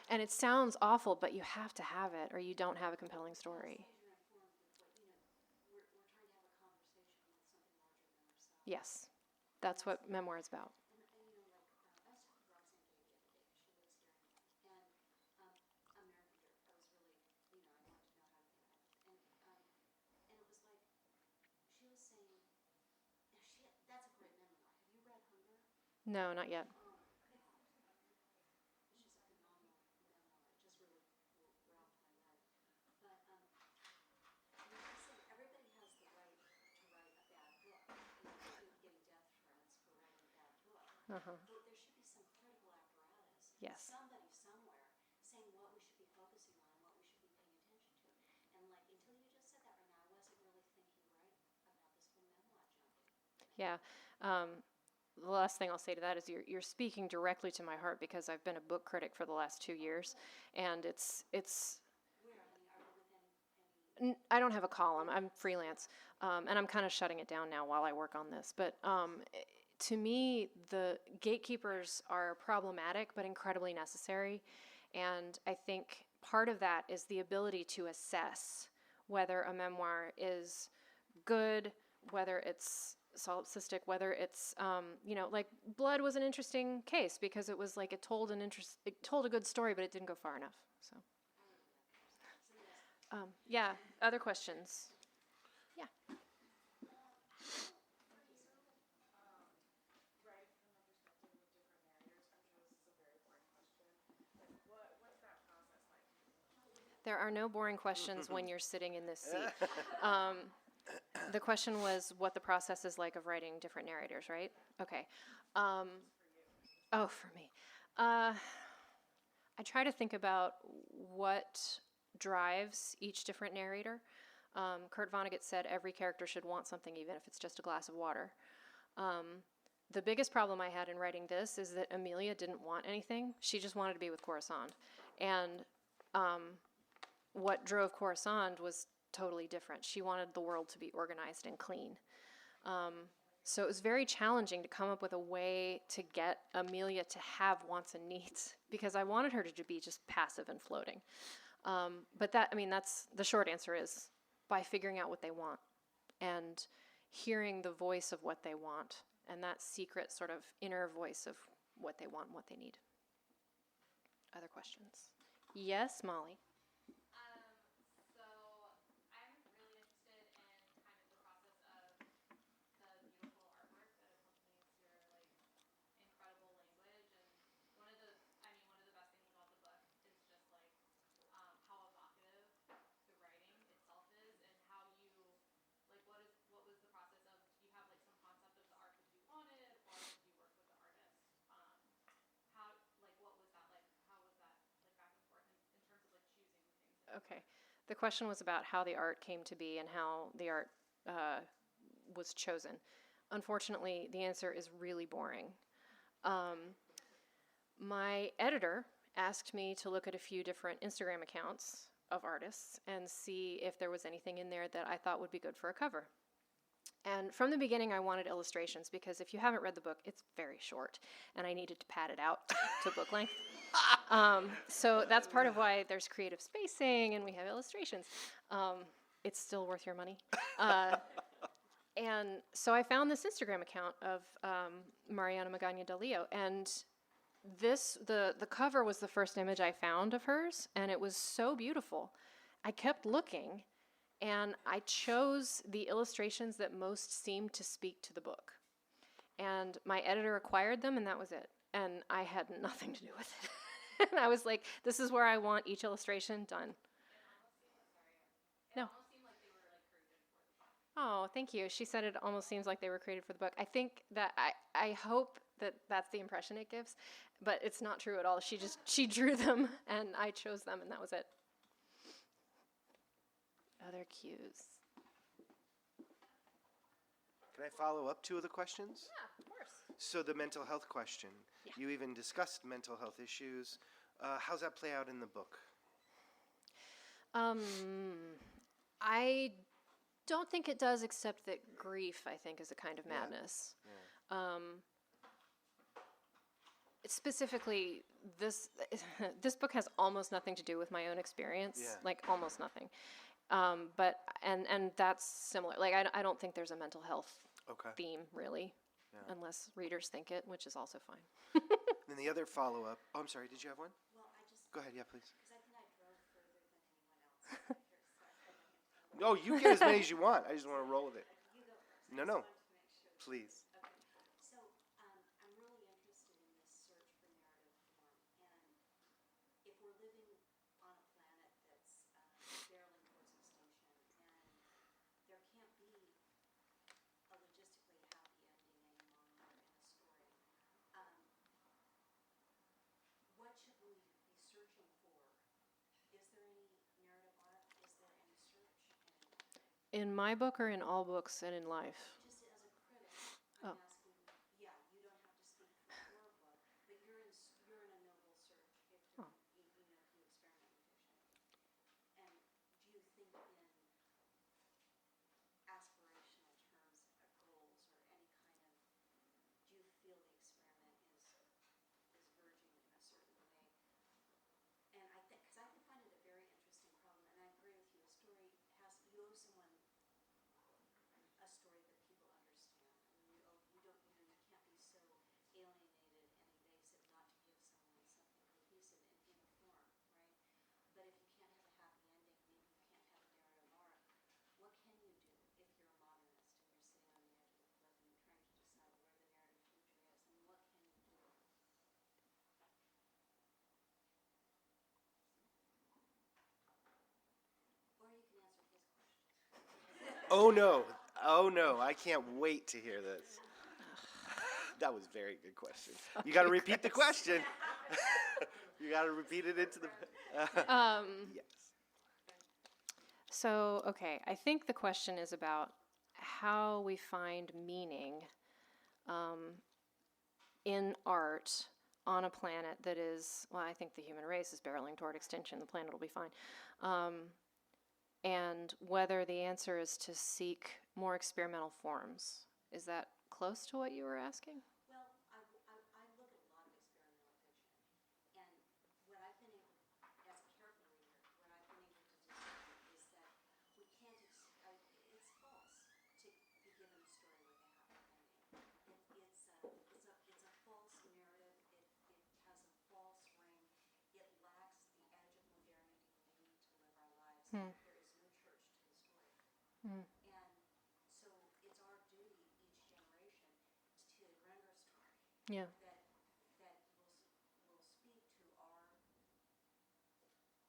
C: And it sounds awful, but you have to have it, or you don't have a compelling story.
E: You're informed with what, we're trying to have a conversation with something larger than ourselves.
C: Yes, that's what memoir is about.
E: And I was talking to Roxanne Gay the other day, she lives here, and I'm married her. I was really, I wanted to know how to think about it. And it was like, she was saying, that's a great memoir. Have you read Hunger?
C: No, not yet.
E: It's just a phenomenal memoir. It just really rocked my life. But she said everybody has the right to write a bad book. Getting death threats for writing a bad book.
C: Uh-huh.
E: But there should be some critical apparatus.
C: Yes.
E: Somebody somewhere saying what we should be focusing on and what we should be paying attention to. And like until you just said that right now, I wasn't really thinking right about this whole memoir junkie.
C: Yeah. The last thing I'll say to that is you're speaking directly to my heart because I've been a book critic for the last 2 years, and it's.
E: Where? I mean, are you within any?
C: I don't have a column. I'm freelance, and I'm kind of shutting it down now while I work on this. But to me, the gatekeepers are problematic but incredibly necessary, and I think part of that is the ability to assess whether a memoir is good, whether it's solipsistic, whether it's like Blood was an interesting case because it was like it told a good story, but it didn't go far enough. So. Yeah, other questions? Yeah. There are no boring questions when you're sitting in this seat. The question was what the process is like of writing different narrators, right? Okay. For me. I try to think about what drives each different narrator. Kurt Vonnegut said every character should want something, even if it's just a glass of water. The biggest problem I had in writing this is that Amelia didn't want anything. She just wanted to be with Corisande. And what drove Corisande was totally different. She wanted the world to be organized and clean. So it was very challenging to come up with a way to get Amelia to have wants and needs because I wanted her to be just passive and floating. But that's the short answer is by figuring out what they want and hearing the voice of what they want and that secret sort of inner voice of what they want and what they need. Other questions? Yes, Molly.
F: So I'm really interested in kind of the process of the beautiful artwork that accompanies your incredible language, and one of the best things about the book is just how evocative the writing itself is, and how you what was the process of, do you have some concept of the art that you wanted, or did you work with the artist? What was that like? How was that back and forth in terms of choosing things?
C: Okay. The question was about how the art came to be and how the art was chosen. Unfortunately, the answer is really boring. My editor asked me to look at a few different Instagram accounts of artists and see if there was anything in there that I thought would be good for a cover. And from the beginning, I wanted illustrations because if you haven't read the book, it's very short, and I needed to pad it out to book length. So that's part of why there's creative spacing and we have illustrations. It's still worth your money. And so I found this Instagram account of Mariana Magana del Leo, and the cover was the first image I found of hers, and it was so beautiful. I kept looking, and I chose the illustrations that most seemed to speak to the book. And my editor acquired them, and that was it. and I had nothing to do with it. And I was like, this is where I want each illustration done. No. Oh, thank you. She said it almost seems like they were created for the book. I think that I hope that that's the impression it gives, but it's not true at all. She drew them and I chose them and that was it. Other cues.
D: Can I follow up 2 of the questions?
C: Yeah, of course.
D: So the mental health question,
C: Yeah.
D: you even discussed mental health issues. How's that play out in the book?
C: I don't think it does, except that grief, I think, is a kind of madness. Specifically, this book has almost nothing to do with my own experience, like almost nothing. But that's similar. Like I don't think there's a mental health theme really, unless readers think it, which is also fine.
D: And the other follow-up. Oh, I'm sorry. Did you have one?
E: Well, I just,
D: Go ahead. Yeah, please.
E: because I think I drove further than anyone else.
D: Oh, you get as many as you want. I just want to roll with it.
E: You go first.
D: No,
E: I
D: no.
E: just wanted to make sure.
D: Please.
E: Okay. So I'm really interested in this search for narrative form. And if we're living on a planet that's barreling towards extinction, and there can't be a logistically happy ending any longer in a story, what should we be searching for? Is there any narrative arc? Is there any search?
C: In my book or in all books and in life?
E: Just as a critic,
C: Oh.
E: I'm asking, yeah, you don't have to speak for your book, but you're in a novel search if you experiment in fiction. And do you think in aspirational terms, goals or any kind of, do you feel the experiment is verging in a certain way? And I think, because I find it a very interesting problem, and I agree with you, a story has, you owe someone a story that people understand. I mean, you can't be so alienated and evasive not to give someone something cohesive in a form, right? But if you can't have a happy ending, maybe you can't have a narrative arc. What can you do if you're a modernist and you're sitting on the edge of the cliff and you're trying to decide where the narrative future is? I mean, what can you do? Or you can answer his question.
D: Oh, no. Oh, no. I can't wait to hear this. That was a very good question. You got to repeat the question. You got to repeat it into the... yes.
C: So, okay, I think the question is about how we find meaning in art on a planet that is, well, I think the human race is barreling toward extinction. The planet will be fine. And whether the answer is to seek more experimental forms. Is that close to what you were asking?
E: Well, I look at a lot of experimental fiction, and what I've been able, as a careful reader, what I've been able to discern is that we can't, it's false to be given a story with a happy ending. It's a false narrative, it has a false ring, it lacks the edge of modernity we need to live our lives. There is no church to the story. And so it's our duty, each generation, to render a story
C: Yeah.
E: that will speak to our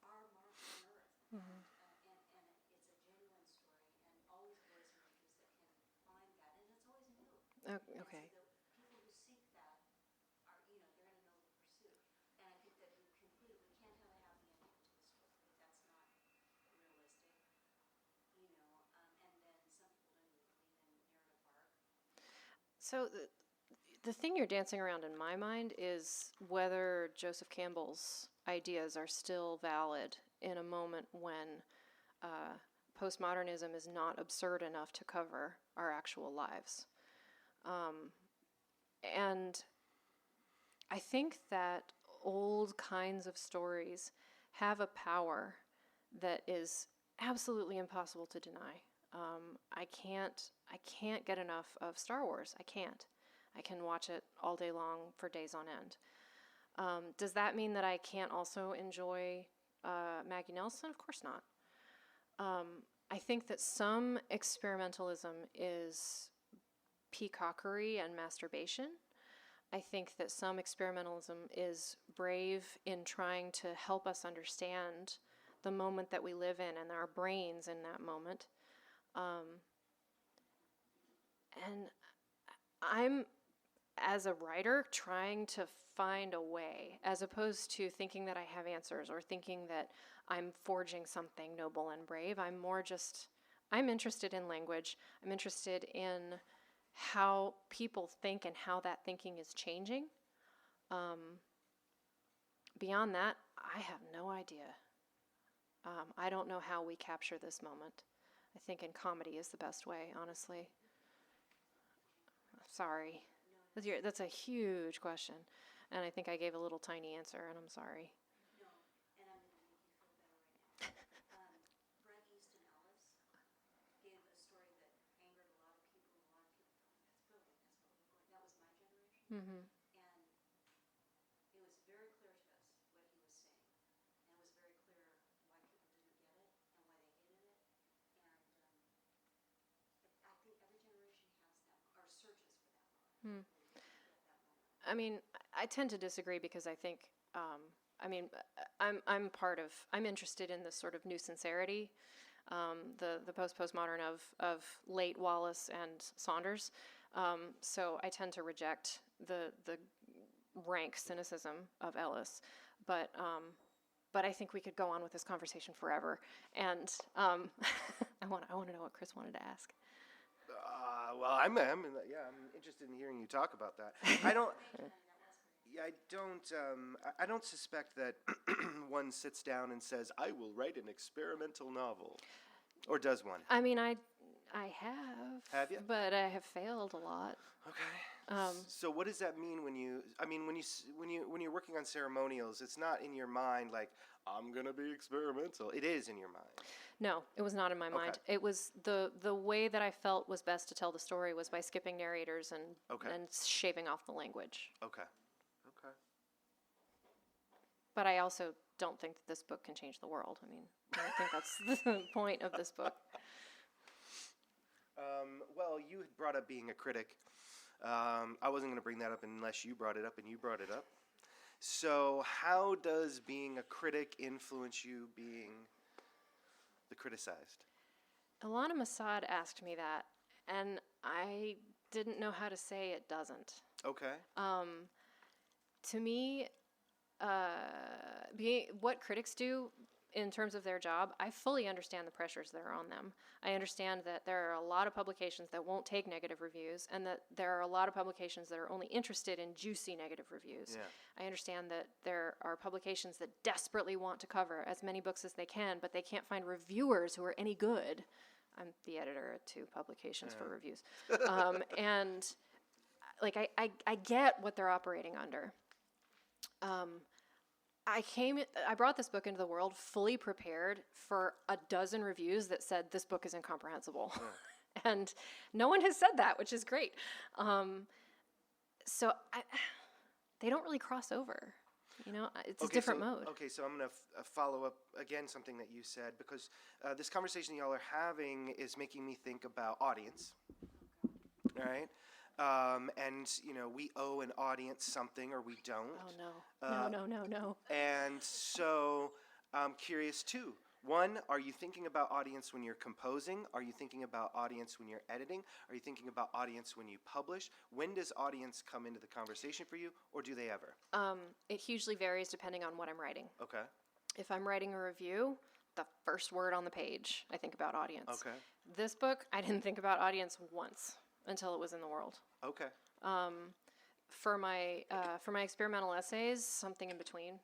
E: mark on earth. And it's a genuine story, and always voice makers that can find that, and it's always new.
C: Okay.
E: And so the people who seek that are, they're in a noble pursuit. And I think that we can't have a happy ending to the story. That's not realistic. And then some people don't even believe in narrative arc.
C: So the thing you're dancing around in my mind is whether Joseph Campbell's ideas are still valid in a moment when postmodernism is not absurd enough to cover our actual lives. And I think that old kinds of stories have a power that is absolutely impossible to deny. I can't get enough of Star Wars. I can't. I can watch it all day long for days on end. Does that mean that I can't also enjoy Maggie Nelson? Of course not. I think that some experimentalism is peacockery and masturbation. I think that some experimentalism is brave in trying to help us understand the moment that we live in and our brains in that moment. And I'm, as a writer, trying to find a way, as opposed to thinking that I have answers or thinking that I'm forging something noble and brave. I'm interested in language. I'm interested in how people think and how that thinking is changing. Beyond that, I have no idea. I don't know how we capture this moment. I think in comedy is the best way, honestly. Sorry. That's a huge question. And I think I gave a little tiny answer, and I'm sorry.
E: No, and I'm going to make you feel better right now. Bret Easton Ellis gave a story that angered a lot of people. A lot of people thought, that's brilliant, that's what we're going. That was my generation.
C: Mm-hmm.
E: And it was very clear to us what he was saying. And it was very clear why people didn't get it and why they hated it. And I think every generation has that, or searches for that moment.
C: I mean, I tend to disagree because I think, I'm interested in this sort of new sincerity, the postmodern of late Wallace and Saunders. So I tend to reject the rank cynicism of Ellis, but I think we could go on with this conversation forever. And I want to know what Chris wanted to ask.
D: Well, I'm interested in hearing you talk about that. I don't suspect that one sits down and says, "I will write an experimental novel," or does one?
C: I mean, I have.
D: Have you?
C: But I have failed a lot.
D: Okay. So what does that mean when you're working on Ceremonials? It's not in your mind like, I'm gonna be experimental. It is in your mind.
C: No, it was not in my mind. It was the way that I felt was best to tell the story was by skipping narrators and shaving off the language.
D: Okay.
C: But I also don't think that this book can change the world. I mean, I don't think that's the point of this book.
D: Well, you had brought up being a critic. I wasn't going to bring that up unless you brought it up, and you brought it up. So how does being a critic influence you being the criticized?
C: Ilana Masad asked me that, and I didn't know how to say it doesn't.
D: Okay.
C: To me, what critics do in terms of their job, I fully understand the pressures that are on them. I understand that there are a lot of publications that won't take negative reviews, and that there are a lot of publications that are only interested in juicy negative reviews. Yeah. I understand that there are publications that desperately want to cover as many books as they can, but they can't find reviewers who are any good. I'm the editor at 2 publications for reviews. And like I get what they're operating under. I brought this book into the world fully prepared for a dozen reviews that said this book is incomprehensible. Yeah. And no one has said that, which is great. So they don't really cross over. You know, it's a different mode. Okay,
D: so I'm going to follow up again something that you said, because this conversation y'all are having is making me think about audience. All right? And, you know, we owe an audience something or we don't.
C: Oh, no. No.
D: And so I'm curious, too. One, are you thinking about audience when you're composing? Are you thinking about audience when you're editing? Are you thinking about audience when you publish? When does audience come into the conversation for you, or do they ever?
C: It hugely varies depending on what I'm writing.
D: Okay.
C: If I'm writing a review, the first word on the page, I think about audience.
D: Okay.
C: This book, I didn't think about audience once until it was in the world.
D: Okay.
C: For my experimental essays, something in between.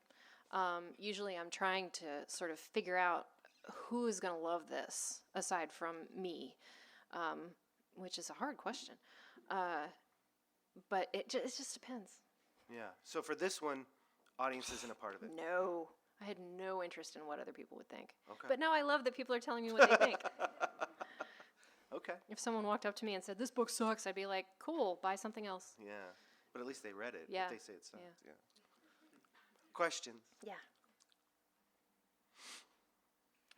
C: Usually I'm trying to sort of figure out who is going to love this aside from me, which is a hard question. But it just depends.
D: Yeah. So for this one, audience isn't a part of it.
C: No. I had no interest in what other people would think.
D: Okay.
C: But now I love that people are telling me what they think.
D: Okay.
C: If someone walked up to me and said, "This book sucks," I'd be like, "Cool, buy something else."
D: Yeah. But at least they read it.
C: Yeah.
D: If they say it sucks. Yeah. Questions?
C: Yeah.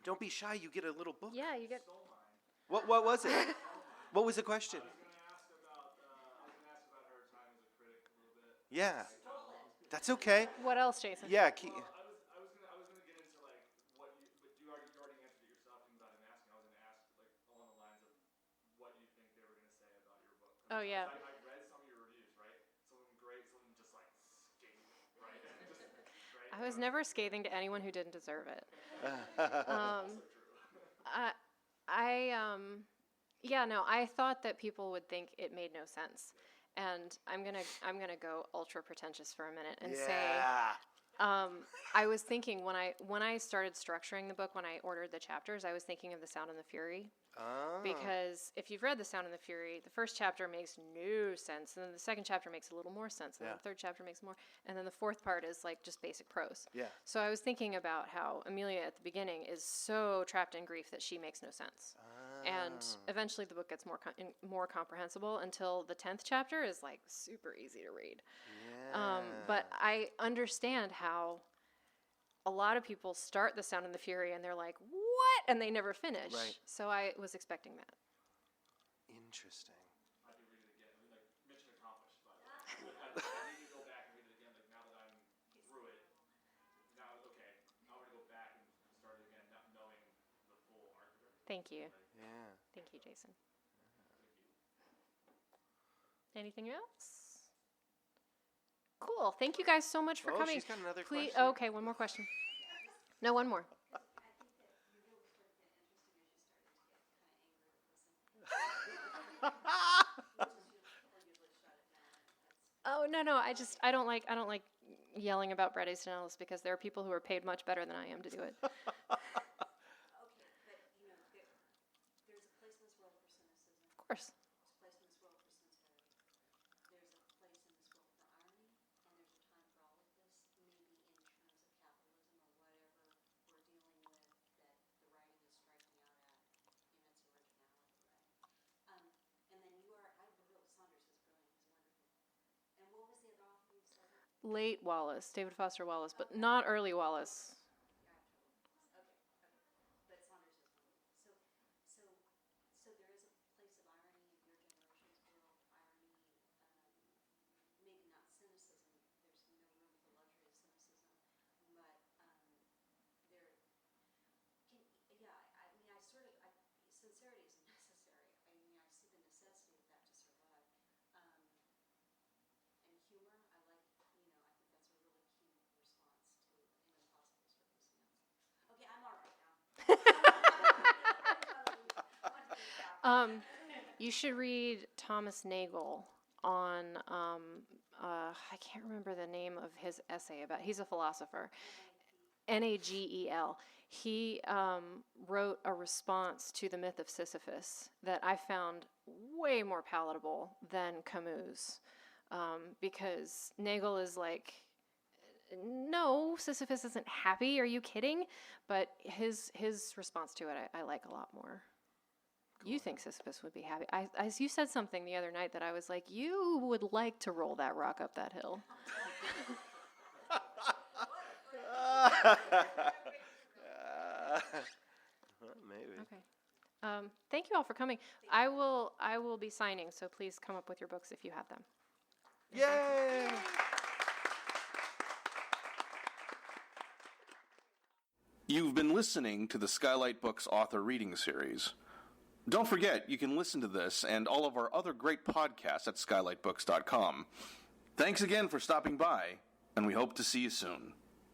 D: Don't be shy. You get a little book.
C: Yeah, you get.
D: What was it? What was the question?
A: I was going to ask about her time as a critic a little bit.
D: Yeah. That's okay.
C: What else, Jason?
D: Yeah.
A: I was gonna get into like what you, but you already answered it yourself without him asking. I was gonna ask like along the lines of what you think they were gonna say about your book.
C: Oh, yeah.
A: I read some of your reviews, right? Some of them great, some of them just like scathing, right? Right?
C: I was never scathing to anyone who didn't deserve it. I thought that people would think it made no sense. And I'm gonna go ultra pretentious for a minute and say, I was thinking when I started structuring the book, when I ordered the chapters, I was thinking of The Sound and the Fury. Because if you've read The Sound and the Fury, the first chapter makes no sense, and then the second chapter makes a little more sense, and then the third chapter makes more, and then the fourth part is like just basic prose.
D: Yeah.
C: So I was thinking about how Amelia at the beginning is so trapped in grief that she makes no sense. And eventually the book gets more comprehensible until the 10th chapter is like super easy to read.
D: Yeah.
C: But I understand how a lot of people start The Sound and the Fury and they're like, what? And they never finish.
D: Right.
C: So I was expecting that.
D: Interesting.
A: I can read it again. I mean, like mission accomplished, but I need to go back and read it again. Like now that I'm through it, now okay, I'm gonna go back and start it again, not knowing the full arc of everything.
C: Thank you.
D: Yeah.
C: Thank you, Jason. Anything else? Cool. Thank you guys so much for coming.
D: She's got another
C: Please.
D: question.
C: Okay, one more question. No, one more. Oh no! I don't like yelling about Bret Easton Ellis because there are people who are paid much better than I am to do it.
E: Okay, but there's a place in this world for cynicism.
C: Of course.
E: There's a place in this world for sincerity. There's a place in this world for irony, and there's a time for all of this, maybe in terms of capitalism or whatever we're dealing with that the writing is striking out at in its originality, right? And then I wrote Saunders is brilliant, he's wonderful. And what was the other author you said?
C: Late Wallace, David Foster Wallace, but not early Wallace.
E: But Saunders is wonderful. So there is a place of irony in your generation's world, irony, maybe not cynicism. There's no room for luxury of cynicism, but sincerity is necessary. I mean, I see the necessity of that to survive. And humor, I think that's a really key response to an impossible circumstance. Okay, I'm all right now.
C: You should read Thomas Nagel on, I can't remember the name of his essay about, he's a philosopher, Nagel. He wrote a response to the myth of Sisyphus that I found way more palatable than Camus, because Nagel is like, no, Sisyphus isn't happy, are you kidding? But his response to it I like a lot more. You think Sisyphus would be happy. You said something the other night that I was like, you would like to roll that rock up that hill.
D: Maybe.
C: Okay. Thank you all for coming. I will be signing, so please come up with your books if you have them.
D: Yay!
A: You've been listening to the Skylight Books author reading series. Don't forget, you can listen to this and all of our other great podcasts at skylightbooks.com. Thanks again for stopping by, and we hope to see you soon.